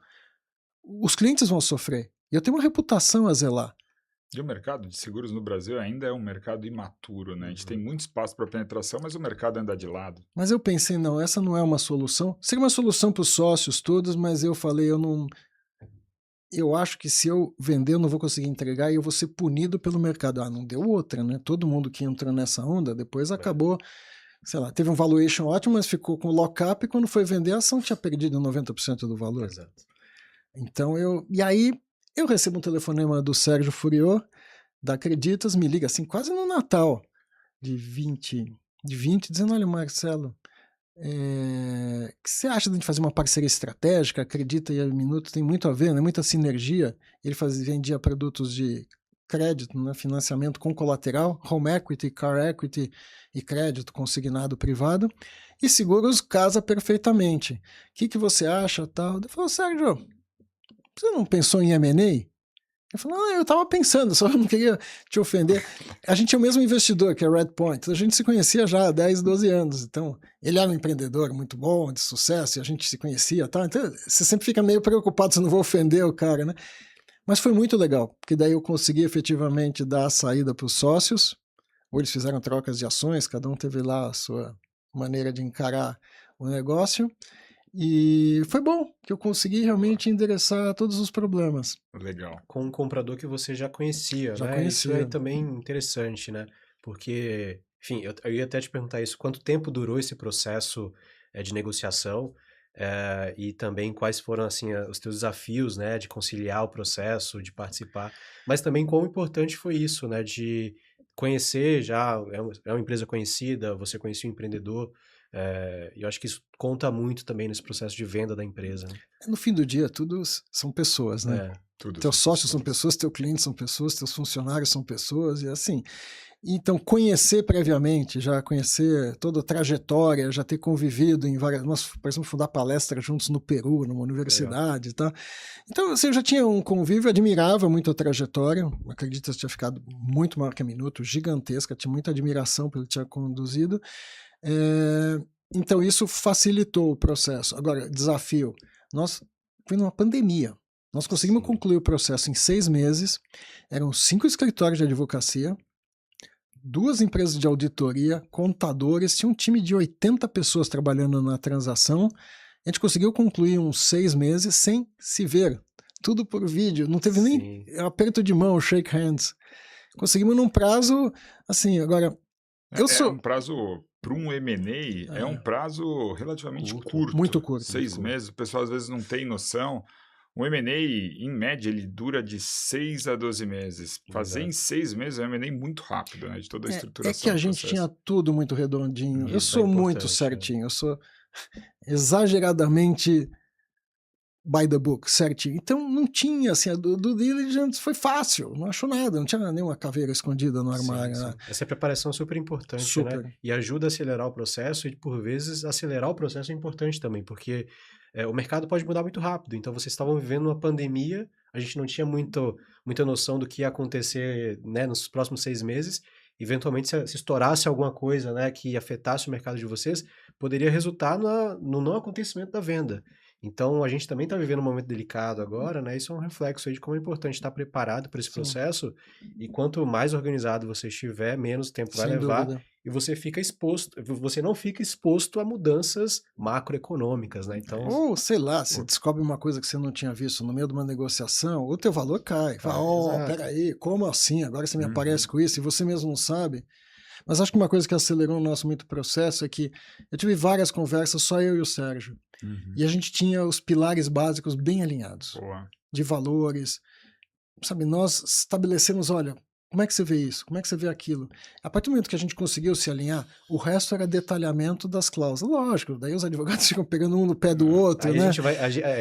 S3: Os clientes vão sofrer. E eu tenho uma reputação a zelar.
S2: E o mercado de seguros no Brasil ainda é um mercado imaturo, né? A gente tem muito espaço para penetração, mas o mercado anda de lado.
S3: Mas eu pensei, não, essa não é uma solução. Seria uma solução para os sócios todos, mas eu falei, eu acho que se eu vender, eu não vou conseguir entregar e eu vou ser punido pelo mercado. Não deu outra, né? Todo mundo que entrou nessa onda, depois acabou, sei lá, teve um valuation ótimo, mas ficou com lock-up e quando foi vender, a ação tinha perdido 90% do valor.
S1: Exato.
S3: Então e aí eu recebo um telefonema do Sérgio Furiô, da Acreditas, me liga assim, quase no Natal, de 20, dizendo, olha, Marcelo, o que você acha de a gente fazer uma parceria estratégica? Acredita e a Minuto tem muito a ver, né? Muita sinergia. Ele vendia produtos de crédito, né? Financiamento com colateral, home equity, car equity e crédito consignado privado. E seguros casa perfeitamente. O que você acha? Tal? Eu falei, Sérgio, você não pensou em M&A? Eu falei, eu estava pensando, só não queria te ofender. A gente é o mesmo investidor, que é Redpoint. A gente se conhecia já há 10, 12 anos. Então, ele era um empreendedor muito bom, de sucesso, e a gente se conhecia. Tá? Então, você sempre fica meio preocupado se não vou ofender o cara, né? Mas foi muito legal, porque daí eu consegui efetivamente dar a saída para os sócios. Ou eles fizeram trocas de ações, cada um teve lá a sua maneira de encarar o negócio. E foi bom que eu consegui realmente endereçar todos os problemas.
S2: Legal.
S1: Com um comprador que você já conhecia,
S3: Já
S1: né?
S3: conhecia.
S1: Isso é também interessante, né? Porque, enfim, eu ia até te perguntar isso, quanto tempo durou esse processo de negociação e também quais foram, assim, os teus desafios, né? De conciliar o processo, de participar, mas também quão importante foi isso, né? De conhecer já, é uma empresa conhecida, você conhecia o empreendedor, e eu acho que isso conta muito também nesse processo de venda da empresa. Né?
S3: No fim do dia, tudo são pessoas, né? Teus sócios são pessoas, teus clientes são pessoas, teus funcionários são pessoas, e assim. Então, conhecer previamente, já conhecer toda a trajetória, já ter convivido em várias... Nós, por exemplo, fundar palestra juntos no Peru, numa universidade, tá? Então, assim, eu já tinha um convívio, admirava muito a trajetória, acredito que tinha ficado muito maior que a Minuto, gigantesca, tinha muita admiração pelo que tinha conduzido. Então, isso facilitou o processo. Agora, desafio. Foi numa pandemia. Nós conseguimos concluir o processo em 6 meses. Eram 5 escritórios de advocacia, 2 empresas de auditoria, contadores. Tinha um time de 80 pessoas trabalhando na transação. A gente conseguiu concluir uns 6 meses sem se ver. Tudo por vídeo. Não teve nem aperto de mão, shake hands. Conseguimos num prazo, assim, agora...
S2: um prazo... Para um M&A, é um prazo relativamente curto.
S3: Muito curto.
S2: 6 meses, o pessoal às vezes não tem noção. O M&A, em média, ele dura de 6 a 12 meses. Fazer em 6 meses é um M&A muito rápido, né? De toda a estruturação.
S3: É que a gente tinha tudo muito redondinho. Eu sou muito certinho, eu sou exageradamente by the book, certinho. Então não tinha, assim, a do diligence foi fácil, não achou nada, não tinha nenhuma caveira escondida no armário.
S1: Sim,
S3: Né?
S1: sim. Essa preparação é super importante,
S3: Super.
S1: né? E ajuda a acelerar o processo e, por vezes, acelerar o processo é importante também, porque o mercado pode mudar muito rápido. Então, vocês estavam vivendo uma pandemia, a gente não tinha muita noção do que ia acontecer, né, nos próximos 6 meses. Eventualmente, se estourasse alguma coisa, né, que afetasse o mercado de vocês, poderia resultar no não acontecimento da venda. Então, a gente também está vivendo um momento delicado agora, né? Isso é um reflexo aí de como é importante estar preparado para esse
S3: Sim.
S1: processo. E quanto mais organizado você estiver, menos tempo vai
S3: Sem
S1: levar.
S3: dúvida.
S1: E você não fica exposto a mudanças macroeconômicas, né? Então,
S3: Ou, sei lá, você descobre uma coisa que você não tinha visto no meio de uma negociação, o teu valor cai. Fala,
S1: exato.
S3: peraí, como assim? Agora você me aparece com isso e você mesmo não sabe. Mas acho que uma coisa que acelerou o nosso muito processo é que eu tive várias conversas, só eu e o Sérgio. E a gente tinha os pilares básicos bem alinhados.
S2: Boa.
S3: De valores. Sabe, nós estabelecemos, olha, como é que você vê isso? Como é que você vê aquilo? A partir do momento que a gente conseguiu se alinhar, o resto era detalhamento das cláusulas. Lógico, daí os advogados ficam pegando um no pé do outro,
S1: aí
S3: né?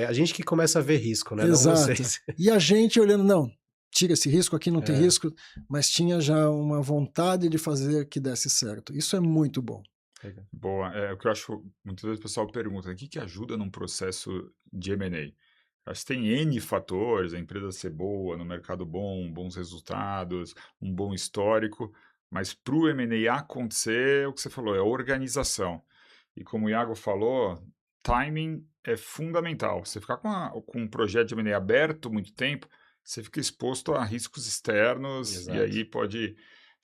S1: a gente que começa a ver risco, né?
S3: Exato.
S1: Não vocês.
S3: E a gente olhando, não, tira esse risco, aqui não tem risco, mas tinha já uma vontade de fazer que desse certo. Isso é muito bom.
S2: Boa. O que eu acho, muitas vezes o pessoal pergunta, o que ajuda num processo de M&A? Acho que tem N fatores, a empresa ser boa, no mercado bom, bons resultados, um bom histórico, mas para o M&A acontecer, é o que você falou, é organização. E como o Iago falou, timing é fundamental. Você ficar com um projeto de M&A aberto muito tempo, você fica exposto a riscos externos.
S1: Exato.
S2: E aí pode...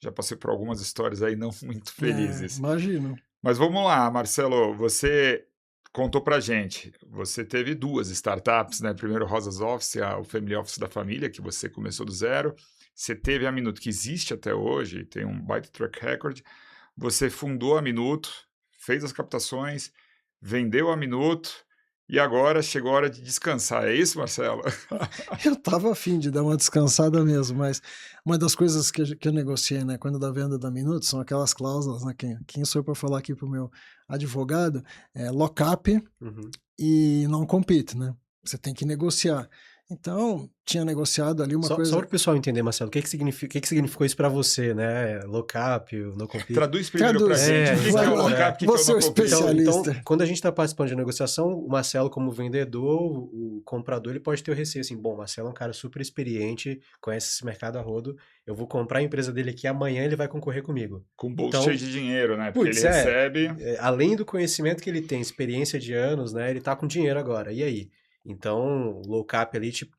S2: Já passei por algumas histórias aí não muito felizes.
S3: Imagino.
S2: Mas vamos lá, Marcelo, você contou pra gente, você teve 2 startups, né? Primeiro Rosas Office, o Family Office da família, que você começou do zero. Você teve a Minuto, que existe até hoje, tem um baita track record. Você fundou a Minuto, fez as captações, vendeu a Minuto e agora chegou a hora de descansar. É isso, Marcelo?
S3: Eu estava afim de dar uma descansada mesmo, mas uma das coisas que eu negociei, né, quando da venda da Minuto, são aquelas cláusulas, né, quem sou eu para falar aqui para o meu advogado, lock-up e non-compete, né? Você tem que negociar. Então, tinha negociado ali uma coisa...
S1: Só para o pessoal entender, Marcelo, o que significou isso para você, né? Lock-up, no compete.
S2: Traduz primeiro para a gente. O que é o lock-up?
S3: Você é o especialista.
S1: Então, quando a gente está participando de negociação, o Marcelo, como vendedor, o comprador, ele pode ter o receio assim, bom, o Marcelo é um cara super experiente, conhece esse mercado a rodo, eu vou comprar a empresa dele aqui, amanhã ele vai concorrer comigo.
S2: Com o bolso cheio de dinheiro, né? Porque ele recebe...
S1: além do conhecimento que ele tem, experiência de anos, né? Ele tá com dinheiro agora, e aí? Então, o low-cap ali te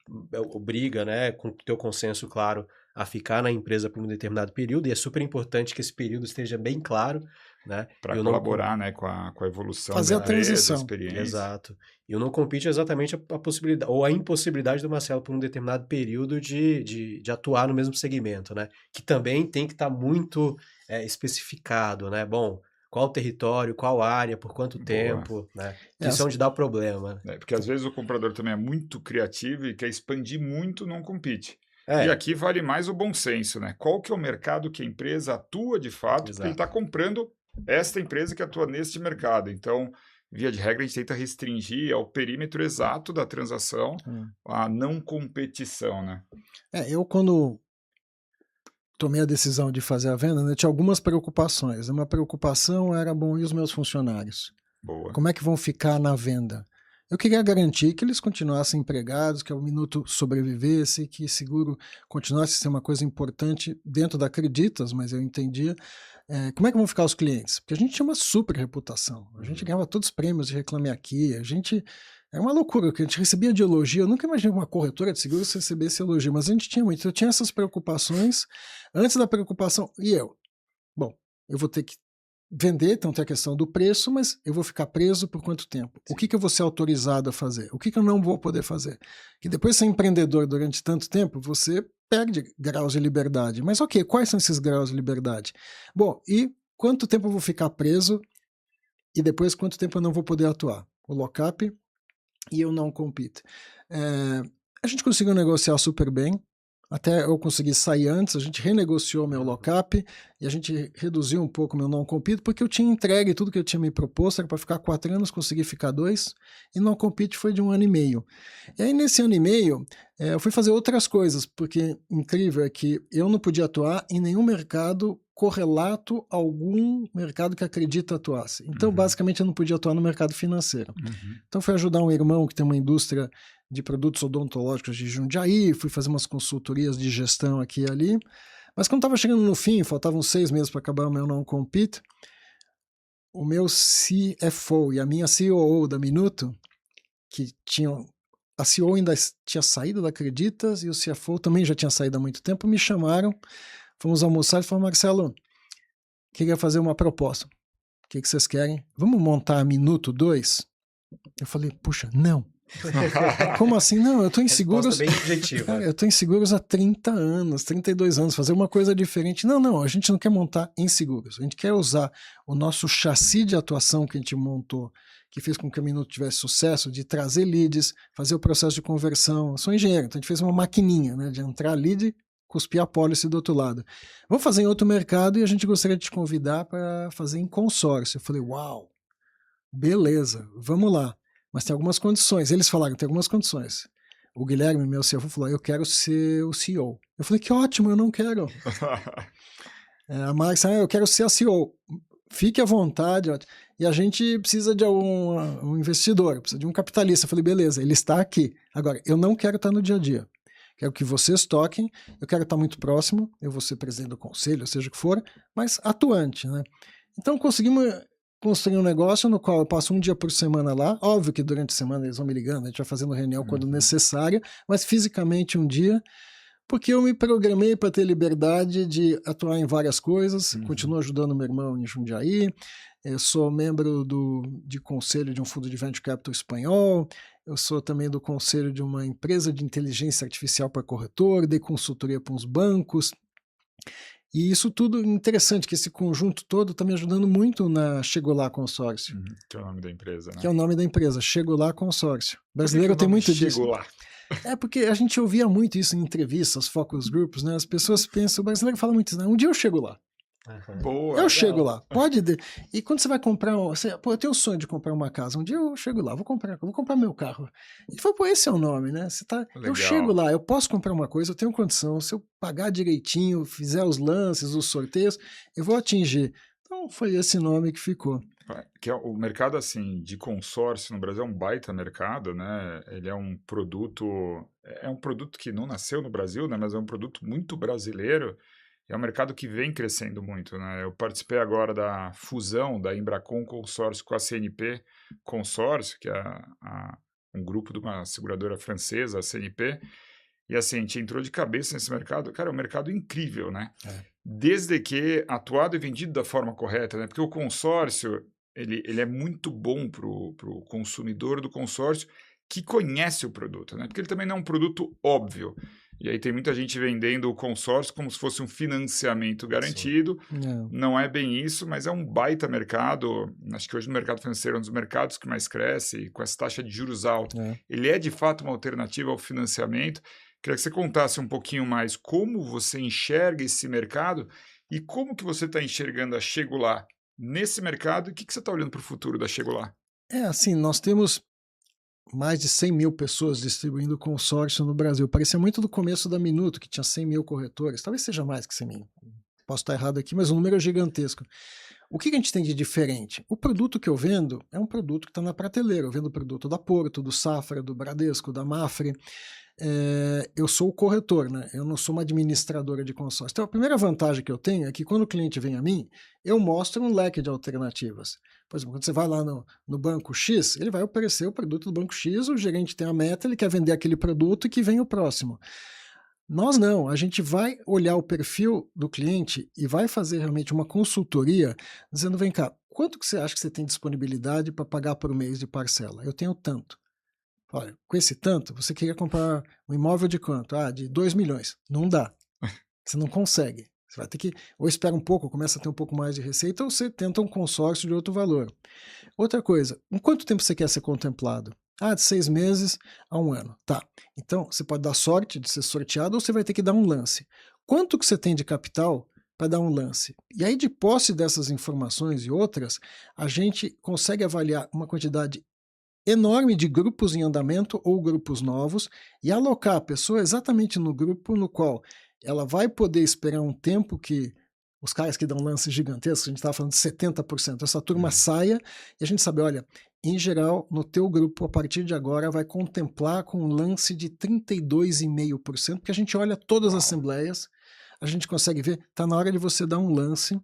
S1: obriga, né, com o teu consenso claro, a ficar na empresa por um determinado período, e é super importante que esse período esteja bem claro, né?
S2: Para colaborar, né, com a evolução
S3: fazer
S2: da
S3: a transição.
S2: experiência.
S1: Exato. E o não compete é exatamente a possibilidade, ou a impossibilidade do Marcelo por um determinado período de atuar no mesmo segmento, né? Que também tem que estar muito especificado, né? Bom, qual território, qual área, por quanto tempo, né? Isso é onde dá o problema.
S2: Porque às vezes o comprador também é muito criativo e quer expandir muito, não compete. E aqui vale mais o bom senso, né? Qual que é o mercado que a empresa atua de fato, porque ele está comprando esta empresa que atua neste mercado. Então, via de regra, a gente tenta restringir ao perímetro exato da transação a não competição, né?
S3: Eu quando tomei a decisão de fazer a venda, né, tinha algumas preocupações. Uma preocupação era, bom, e os meus funcionários?
S2: Boa.
S3: Como é que vão ficar na venda? Eu queria garantir que eles continuassem empregados, que o Minuto sobrevivesse, que seguro continuasse a ser uma coisa importante dentro da Acreditas, mas eu entendia. Como é que vão ficar os clientes? Porque a gente tinha uma super reputação. A gente ganhava todos os prêmios de Reclame Aqui. Era uma loucura, que a gente recebia de elogio. Eu nunca imaginei uma corretora de seguros receber esse elogio, mas a gente tinha muito. Eu tinha essas preocupações. Antes da preocupação, bom, eu vou ter que vender, então tem a questão do preço, mas eu vou ficar preso por quanto tempo? Sim. O que eu vou ser autorizado a fazer? O que eu não vou poder fazer? Que depois de ser empreendedor durante tanto tempo, você perde graus de liberdade. Mas ok, quais são esses graus de liberdade? Bom, e quanto tempo eu vou ficar preso e depois quanto tempo eu não vou poder atuar? O lock-up e eu não compete. A gente conseguiu negociar super bem. até eu conseguir sair antes, a gente renegociou meu lock-up e a gente reduziu um pouco meu non-compete, porque eu tinha entregue tudo que eu tinha me proposto, era para ficar 4 anos, consegui ficar 2, e non-compete foi de 1 ano e meio. E aí, nesse ano e meio, eu fui fazer outras coisas, porque incrível é que eu não podia atuar em nenhum mercado correlato a algum mercado que acredita atuasse. Então, basicamente, eu não podia atuar no mercado financeiro. Então, fui ajudar um irmão que tem uma indústria de produtos odontológicos de Jundiaí, fui fazer umas consultorias de gestão aqui e ali, mas quando estava chegando no fim, faltavam 6 meses para acabar o meu non-compete, o meu CFO e a minha COO da Minuto, que tinham, a CEO ainda tinha saído da Acreditas e o CFO também já tinha saído há muito tempo, me chamaram, fomos almoçar e falaram: Marcelo, queria fazer uma proposta, o que vocês querem? Vamos montar a Minuto 2? Eu falei: puxa, não. Como assim? Não, eu tô em seguros.
S1: Bem objetiva.
S3: Cara, eu tô em seguros há 30 anos, 32 anos, fazer uma coisa diferente. Não, a gente não quer montar em seguros. A gente quer usar o nosso chassi de atuação que a gente montou, que fez com que a Minuto tivesse sucesso, de trazer leads, fazer o processo de conversão. Eu sou engenheiro, então a gente fez uma maquininha, né, de entrar lead, cuspir a policy do outro lado. Vamos fazer em outro mercado e a gente gostaria de te convidar para fazer em consórcio. Eu falei: uau, beleza, vamos lá. Mas tem algumas condições. Eles falaram: tem algumas condições. O Guilherme, meu CFO, falou: eu quero ser o CEO. Eu falei: que ótimo, eu não quero. A Márcia: eu quero ser a CEO. Fique à vontade. E a gente precisa de um investidor, precisa de um capitalista. Eu falei: beleza, ele está aqui. Agora, eu não quero estar no dia a dia. Quero que vocês toquem, eu quero estar muito próximo, eu vou ser presidente do conselho, seja o que for, mas atuante, né? Então conseguimos construir um negócio no qual eu passo um dia por semana lá. Óbvio que durante a semana eles vão me ligando, a gente vai fazendo reunião quando necessária, mas fisicamente um dia, porque eu me programei para ter liberdade de atuar em várias coisas. Continuo ajudando meu irmão em Jundiaí, eu sou membro de conselho de um fundo de venture capital espanhol, eu sou também do conselho de uma empresa de inteligência artificial para corretor, dei consultoria para uns bancos. E isso tudo interessante, que esse conjunto todo está me ajudando muito na Chego Lá Consórcio.
S2: Que é o nome da empresa, né?
S3: Que é o nome da empresa, Chego Lá Consórcio. O brasileiro tem muito disso.
S2: Chego Lá.
S3: É porque a gente ouvia muito isso em entrevistas, focus groups, né? As pessoas pensam, o brasileiro fala muito isso, né? Um dia eu chego lá.
S2: Boa,
S3: eu chego lá. Pode. E quando você vai comprar, eu tenho o sonho de comprar uma casa. Um dia eu chego lá, vou comprar meu carro. E foi, pô, esse é o nome, né? Eu chego lá, eu posso comprar uma coisa, eu tenho condição. Se eu pagar direitinho, fizer os lances, os sorteios, eu vou atingir. Então foi esse nome que ficou.
S2: Que é o mercado assim de consórcio no Brasil é um baita mercado, né? Ele é um produto que não nasceu no Brasil, né? Mas é um produto muito brasileiro. É um mercado que vem crescendo muito, né? Eu participei agora da fusão da Embracon Consórcio com a CNP Consórcio, que é um grupo de uma seguradora francesa, a CNP, e assim, a gente entrou de cabeça nesse mercado. Cara, é um mercado incrível, né? Desde que atuado e vendido da forma correta, né? Porque o consórcio, ele é muito bom para o consumidor do consórcio que conhece o produto, né? Porque ele também não é um produto óbvio. E aí tem muita gente vendendo o consórcio como se fosse um financiamento garantido. Não é bem isso, mas é um baita mercado. Acho que hoje no mercado financeiro é um dos mercados que mais cresce, com essa taxa de juros alta. Ele é de fato uma alternativa ao financiamento. Queria que você contasse um pouquinho mais como você enxerga esse mercado e como que você está enxergando a Chego Lá nesse mercado e o que você está olhando para o futuro da Chego Lá.
S3: Assim, nós temos mais de 100 mil pessoas distribuindo consórcio no Brasil. Parecia muito do começo da Minuto, que tinha 100 mil corretores. Talvez seja mais que 100 mil. Posso estar errado aqui, mas o número é gigantesco. O que a gente tem de diferente? O produto que eu vendo é um produto que está na prateleira. Eu vendo o produto da Porto, do Safra, do Bradesco, da Mafre. Eu sou o corretor, né? Eu não sou uma administradora de consórcio. Então, a primeira vantagem que eu tenho é que quando o cliente vem a mim, eu mostro um leque de alternativas. Por exemplo, quando você vai lá no banco X, ele vai oferecer o produto do banco X, o gerente tem a meta, ele quer vender aquele produto e que vem o próximo. Nós não, a gente vai olhar o perfil do cliente e vai fazer realmente uma consultoria, dizendo: vem cá, quanto que você acha que você tem disponibilidade para pagar por mês de parcela? Eu tenho tanto. Olha, com esse tanto, você queria comprar um imóvel de quanto? De 2 milhões. Não dá. Você não consegue. Você vai ter que, ou espera um pouco, começa a ter um pouco mais de receita, ou você tenta um consórcio de outro valor. Outra coisa, em quanto tempo você quer ser contemplado? De 6 meses a 1 ano. Tá. Então, você pode dar sorte de ser sorteado ou você vai ter que dar um lance. Quanto que você tem de capital para dar um lance? E aí, de posse dessas informações e outras, a gente consegue avaliar uma quantidade enorme de grupos em andamento ou grupos novos e alocar a pessoa exatamente no grupo no qual ela vai poder esperar um tempo que os caras que dão lances gigantescos, a gente estava falando de 70%, essa turma saia e a gente sabe, olha, em geral, no teu grupo, a partir de agora, vai contemplar com um lance de 32,5%, porque a gente olha todas as assembleias, a gente consegue ver, está na hora de você dar um lance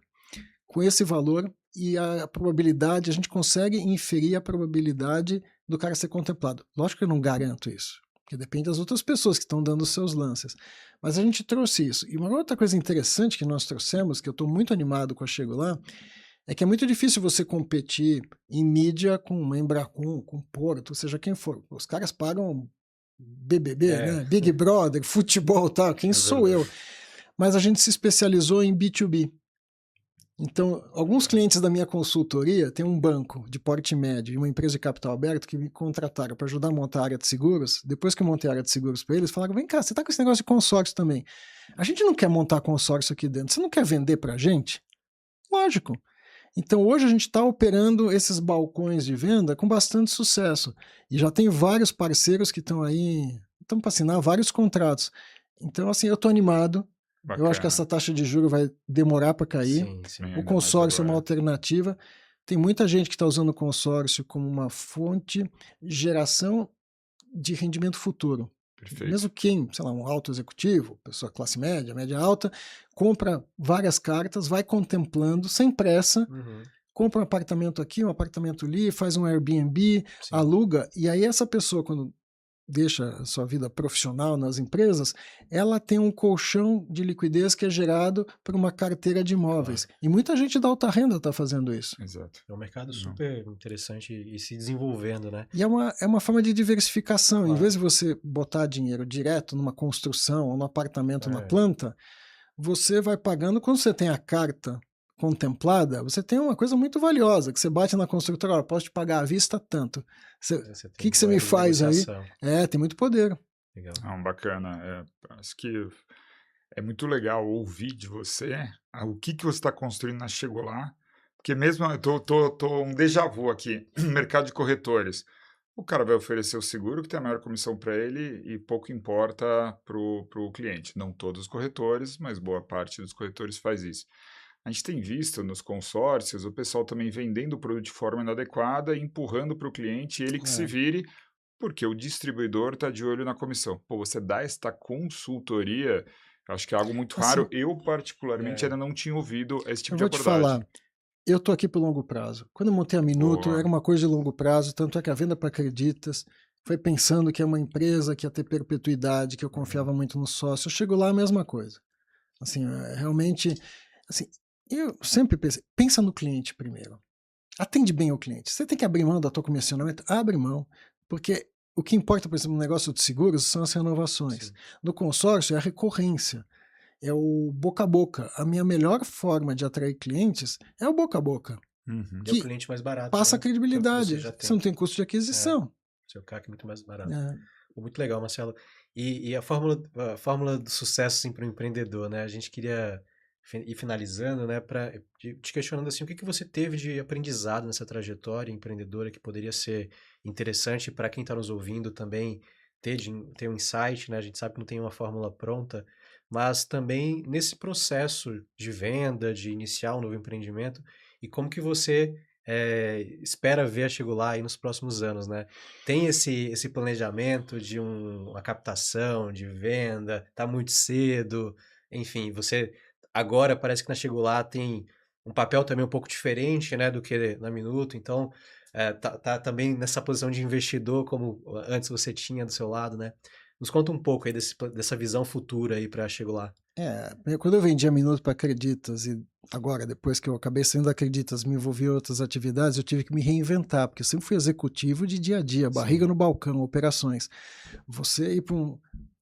S3: com esse valor e a probabilidade, a gente consegue inferir a probabilidade do cara ser contemplado. Lógico que eu não garanto isso, porque depende das outras pessoas que estão dando os seus lances. Mas a gente trouxe isso. E uma outra coisa interessante que nós trouxemos, que eu estou muito animado com a Chego Lá, é que é muito difícil você competir em mídia com uma Embracon, com Porto, seja quem for. Os caras pagam BBB, né? Big Brother, futebol, tal. Quem sou eu? Mas a gente se especializou em B2B. Então, alguns clientes da minha consultoria, tem um banco de porte médio e uma empresa de capital aberto que me contrataram para ajudar a montar a área de seguros. Depois que eu montei a área de seguros para eles, falaram, vem cá, você está com esse negócio de consórcio também. A gente não quer montar consórcio aqui dentro, você não quer vender para a gente? Lógico. Então, hoje a gente está operando esses balcões de venda com bastante sucesso. E já tem vários parceiros que estão aí, estão para assinar vários contratos. Então, assim, eu estou animado. Bacana. Eu acho que essa taxa de juros vai demorar para cair. Sim. O consórcio é uma alternativa. Tem muita gente que está usando o consórcio como uma fonte de geração de rendimento futuro. Perfeito. Mesmo quem, sei lá, um alto executivo, pessoa classe média, média alta, compra várias cartas, vai contemplando sem pressa, compra um apartamento aqui, um apartamento ali, faz um Airbnb, aluga, e aí essa pessoa, quando deixa a sua vida profissional nas empresas, ela tem um colchão de liquidez que é gerado por uma carteira de imóveis. E muita gente da alta renda está fazendo isso.
S2: Exato.
S1: É um mercado super interessante e se desenvolvendo, né?
S3: E é uma forma de diversificação. Em vez de você botar dinheiro direto numa construção ou no apartamento na planta, você vai pagando. Quando você tem a carta contemplada, você tem uma coisa muito valiosa, que você bate na construtora, ó, posso te pagar à vista tanto. O que você me faz aí? Tem muito poder.
S1: Legal.
S2: Bacana. Acho que é muito legal ouvir de você o que você está construindo na Chego Lá, porque mesmo eu tô um déjà vu aqui, mercado de corretores. O cara vai oferecer o seguro que tem a maior comissão para ele e pouco importa para o cliente. Não todos os corretores, mas boa parte dos corretores faz isso. A gente tem visto nos consórcios o pessoal também vendendo o produto de forma inadequada, empurrando para o cliente, ele que se vire, porque o distribuidor está de olho na comissão. Pô, você dá esta consultoria, acho que é algo muito raro. Eu, particularmente, ainda não tinha ouvido esse tipo de abordagem.
S3: Eu vou te falar, eu estou aqui por longo prazo. Quando eu montei a Minuto, era uma coisa de longo prazo, tanto é que a venda para Acreditas foi pensando que é uma empresa que ia ter perpetuidade, que eu confiava muito no sócio. Eu chego lá, a mesma coisa. Assim, realmente... Assim, eu sempre pensei, pensa no cliente primeiro. Atende bem ao cliente. Você tem que abrir mão da tua comissionamento? Abre mão. Porque o que importa, por exemplo, no negócio de seguros são as renovações. Sim. No consórcio é a recorrência. É o boca a boca. A minha melhor forma de atrair clientes é o boca a boca.
S1: Que é o cliente mais barato.
S3: Passa credibilidade. Você não tem custo de aquisição.
S1: Seu CAC é muito mais barato. Muito legal, Marcelo. E a fórmula do sucesso assim, para o empreendedor, né? A gente queria... e finalizando, né, te questionando assim, o que você teve de aprendizado nessa trajetória empreendedora que poderia ser interessante para quem está nos ouvindo também ter um insight, né? A gente sabe que não tem uma fórmula pronta, mas também nesse processo de venda, de iniciar um novo empreendimento e como que você espera ver a Chego Lá aí nos próximos anos, né? Tem esse planejamento de uma captação, de venda, tá muito cedo, enfim, você... Agora parece que na Chego Lá tem um papel também um pouco diferente, né, do que na Minuto, então tá também nessa posição de investidor como antes você tinha do seu lado, né? Nos conta um pouco aí dessa visão futura aí para Chego Lá.
S3: Quando eu vendi a Minuto para Acreditas e agora, depois que eu acabei saindo da Acreditas, me envolvi em outras atividades, eu tive que me reinventar, porque eu sempre fui executivo de dia a dia, barriga no balcão, operações. Você ir para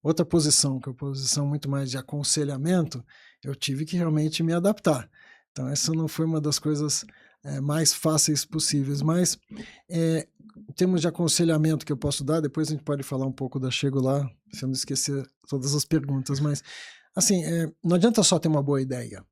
S3: outra posição, que é uma posição muito mais de aconselhamento, eu tive que realmente me adaptar. Então essa não foi uma das coisas mais fáceis possíveis, mas em termos de aconselhamento que eu posso dar, depois a gente pode falar um pouco da Chego Lá, se eu não esquecer todas as perguntas, mas assim, não adianta só ter uma boa ideia.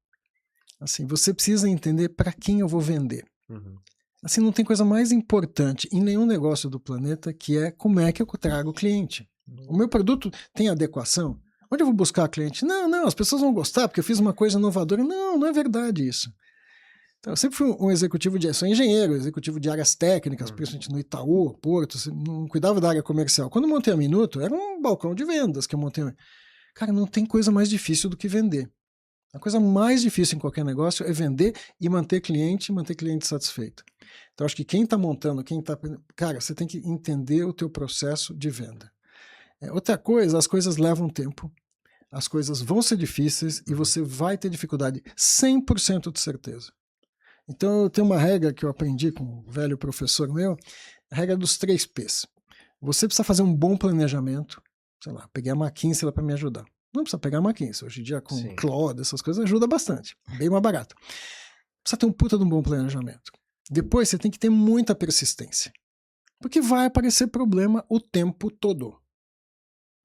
S3: Assim, você precisa entender para quem eu vou vender.
S1: Uhum.
S3: Assim, não tem coisa mais importante em nenhum negócio do planeta que é como é que eu trago o cliente. O meu produto tem adequação? Onde eu vou buscar cliente? Não, as pessoas vão gostar porque eu fiz uma coisa inovadora. Não é verdade isso. Então, eu sempre fui um executivo sou engenheiro, executivo de áreas técnicas, principalmente no Itaú, Porto, não cuidava da área comercial. Quando eu montei a Minuto, era um balcão de vendas que eu montei. Cara, não tem coisa mais difícil do que vender. A coisa mais difícil em qualquer negócio é vender e manter cliente satisfeito. Então, acho que quem está montando, cara, você tem que entender o teu processo de venda. Outra coisa, as coisas levam tempo, as coisas vão ser difíceis e você vai ter dificuldade, 100% de certeza. Então, eu tenho uma regra que eu aprendi com um velho professor meu, a regra dos 3 P's. Você precisa fazer um bom planejamento, sei lá, peguei a McKinsey para me ajudar. Não precisa pegar a McKinsey, hoje em dia com Claude, essas coisas ajuda bastante, bem mais barato. Precisa ter um puta de um bom planejamento. Depois você tem que ter muita persistência, porque vai aparecer problema o tempo todo.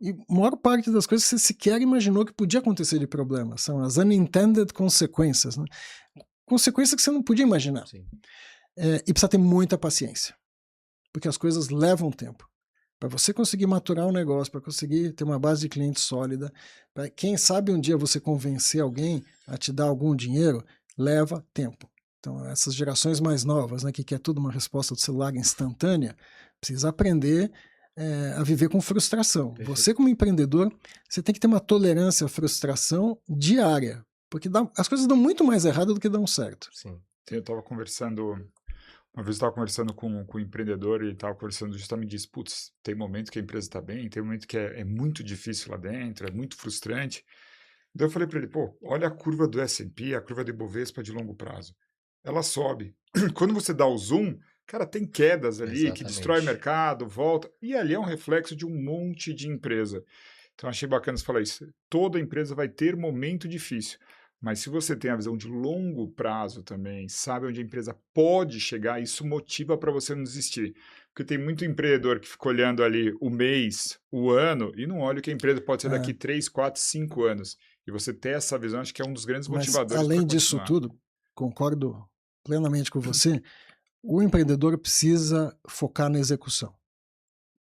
S3: E a maior parte das coisas você sequer imaginou que podia acontecer de problema, são as unintended consequências, né? Consequências que você não podia imaginar. E precisa ter muita paciência, porque as coisas levam tempo. Para você conseguir maturar um negócio, para conseguir ter uma base de clientes sólida, para quem sabe um dia você convencer alguém a te dar algum dinheiro, leva tempo. Então, essas gerações mais novas, né, que quer tudo uma resposta do celular instantânea, precisa aprender a viver com frustração. Perfeito. Você, como empreendedor, você tem que ter uma tolerância à frustração diária, porque as coisas dão muito mais errado do que dão certo.
S2: Sim. Eu estava conversando... Uma vez eu estava conversando com um empreendedor e ele estava conversando justamente disso. Putz, tem momentos que a empresa está bem, tem momentos que é muito difícil lá dentro, é muito frustrante. Então eu falei para ele, pô, olha a curva do S&P, a curva do Ibovespa de longo prazo. Ela sobe. Quando você dá o zoom, cara, tem quedas ali. Exatamente. Que destrói o mercado, volta. E ali é um reflexo de um monte de empresa. Então achei bacana você falar isso. Toda empresa vai ter momento difícil. Mas se você tem a visão de longo prazo também, sabe onde a empresa pode chegar, isso motiva para você não desistir. Porque tem muito empreendedor que fica olhando ali o mês, o ano, e não olha o que a empresa pode ser daqui 3, 4, 5 anos. E você ter essa visão, acho que é um dos grandes motivadores.
S3: Mas, além disso tudo, concordo plenamente com você, o empreendedor precisa focar na execução.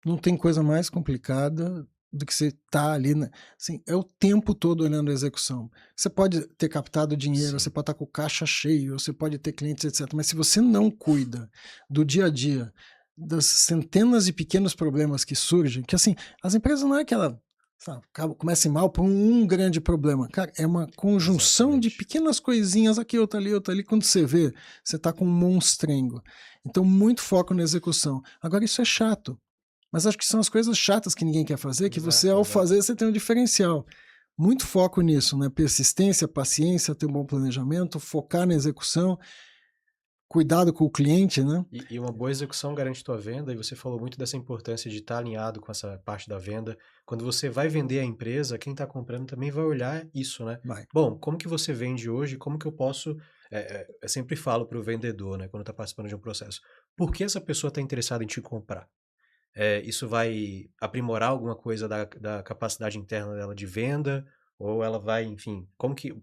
S3: Não tem coisa mais complicada do que você estar ali, né? Assim, é o tempo todo olhando a execução. Você pode ter captado dinheiro, você pode estar com o caixa cheio, você pode ter clientes, etc. Mas se você não cuida do dia a dia, das centenas de pequenos problemas que surgem, que assim, as empresas não é que ela comecem mal por um grande problema. Cara, é uma conjunção de pequenas coisinhas aqui, outra ali. Quando você vê, você está com um monstrengo. Então, muito foco na execução. Agora, isso é chato. Mas acho que são as coisas chatas que ninguém quer fazer, que você, ao fazer, você tem um diferencial. Muito foco nisso, né? Persistência, paciência, ter um bom planejamento, focar na execução, cuidado com o cliente, né?
S1: E uma boa execução garante tua venda, e você falou muito dessa importância de estar alinhado com essa parte da venda. Quando você vai vender a empresa, quem está comprando também vai olhar isso, né?
S3: Vai.
S1: Bom, como que você vende hoje? Como que eu posso... eu sempre falo para o vendedor, né? Quando está participando de um processo. Por que essa pessoa está interessada em te comprar? Isso vai aprimorar alguma coisa da capacidade interna dela de venda, ou ela vai, enfim, como que...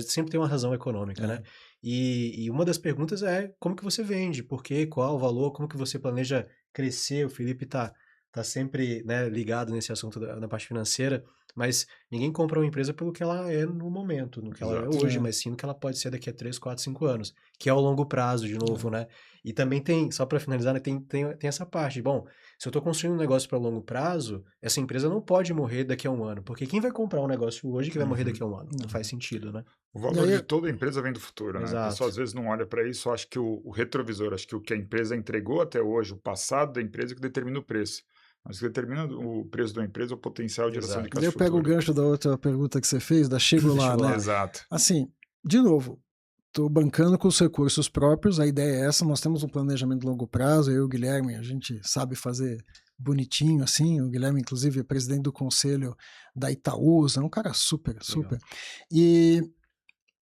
S1: Sempre tem uma razão econômica, né? E uma das perguntas é como que você vende, por quê, qual o valor, como que você planeja crescer. O Felipe tá sempre, né, ligado nesse assunto da parte financeira, mas ninguém compra uma empresa pelo que ela é no momento, no que ela é hoje, mas sim no que ela pode ser daqui a 3, 4, 5 anos, que é o longo prazo, de novo, né? E também tem, só para finalizar, né, tem essa parte. Bom, se eu estou construindo um negócio para longo prazo, essa empresa não pode morrer daqui a um ano, porque quem vai comprar um negócio hoje que vai morrer daqui a um ano? Não faz sentido, né?
S2: O valor de toda empresa vem do futuro, né?
S1: Exato.
S2: A pessoa às vezes não olha para isso, acha que o retrovisor, acho que o que a empresa entregou até hoje, o passado da empresa que determina o preço. Mas o que determina o preço da empresa é o potencial de geração de caixa
S3: futura. Eu pego o gancho da outra pergunta que você fez, da Chego Lá, né?
S2: Exato.
S3: Assim, de novo, estou bancando com os recursos próprios, a ideia é essa, nós temos um planejamento de longo prazo, eu e o Guilherme, a gente sabe fazer bonitinho assim, o Guilherme inclusive é presidente do conselho da Itaúsa, é um cara super.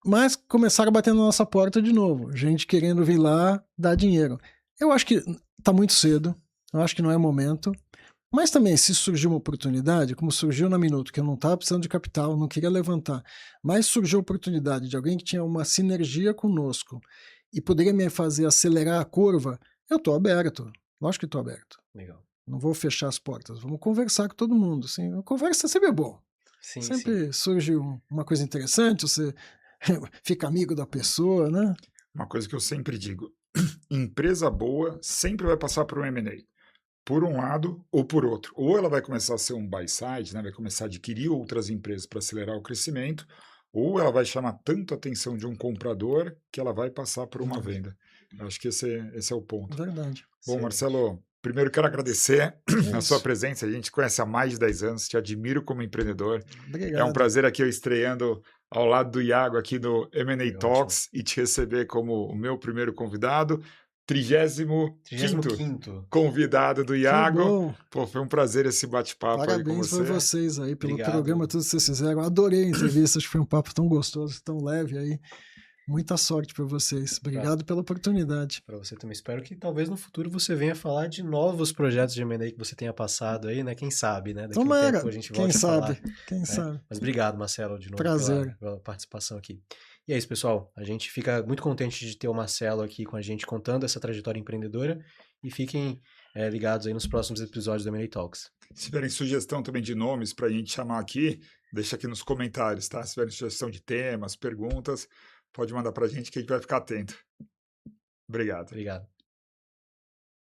S3: Mas começaram a bater na nossa porta de novo, gente querendo vir lá dar dinheiro. Eu acho que está muito cedo, Eu acho que não é momento. Mas também, se surgir uma oportunidade, como surgiu na Minuto, que eu não estava precisando de capital, não queria levantar, mas surgiu a oportunidade de alguém que tinha uma sinergia conosco e poderia me fazer acelerar a curva, eu estou aberto. Lógico que estou aberto.
S1: Legal.
S3: Não vou fechar as portas. Vamos conversar com todo mundo. Assim, a conversa sempre é bom.
S1: Sim,
S3: sempre surge uma coisa interessante, você fica amigo da pessoa, né?
S2: Uma coisa que eu sempre digo, empresa boa sempre vai passar por um M&A. Por um lado ou por outro. Ou ela vai começar a ser um buy-side, né? Vai começar a adquirir outras empresas para acelerar o crescimento, ou ela vai chamar tanto a atenção de um comprador que ela vai passar por uma venda. Eu acho que esse é o ponto.
S3: Verdade.
S2: Bom,
S1: Excelente.
S2: Marcelo, primeiro quero agradecer a sua
S3: isso.
S2: presença. A gente conhece há mais de 10 anos, te admiro como empreendedor.
S3: Obrigado.
S2: É um prazer aqui eu estreando ao lado do Iago aqui no M&A
S1: Ótimo.
S2: Talks e te receber como o meu primeiro convidado. 35º
S1: 35º.
S2: convidado do
S3: Que
S2: Iago.
S3: bom.
S2: Pô, foi um prazer esse bate-papo aí com
S3: Parabéns
S2: você.
S3: para vocês aí pelo
S1: Obrigado.
S3: programa, tudo que vocês fizeram. Adorei a entrevista, acho que foi um papo tão gostoso, tão leve aí. Muita sorte para vocês. Obrigado pela oportunidade.
S1: Para você também. Espero que talvez no futuro você venha falar de novos projetos de M&A que você tenha passado aí, né? Quem sabe, né? Daqui a um
S3: Tomara,
S1: tempo a gente
S3: quem
S1: volte a falar.
S3: sabe, quem sabe.
S1: Mas obrigado, Marcelo, de novo
S3: Prazer.
S1: pela participação aqui. E é isso, pessoal. A gente fica muito contente de ter o Marcelo aqui com a gente contando essa trajetória empreendedora e fiquem ligados aí nos próximos episódios do M&A Talks.
S2: Se tiverem sugestão também de nomes para a gente chamar aqui, deixa aqui nos comentários, tá? Se tiverem sugestão de temas, perguntas, pode mandar para a gente que a gente vai ficar atento. Obrigado.
S1: Obrigado.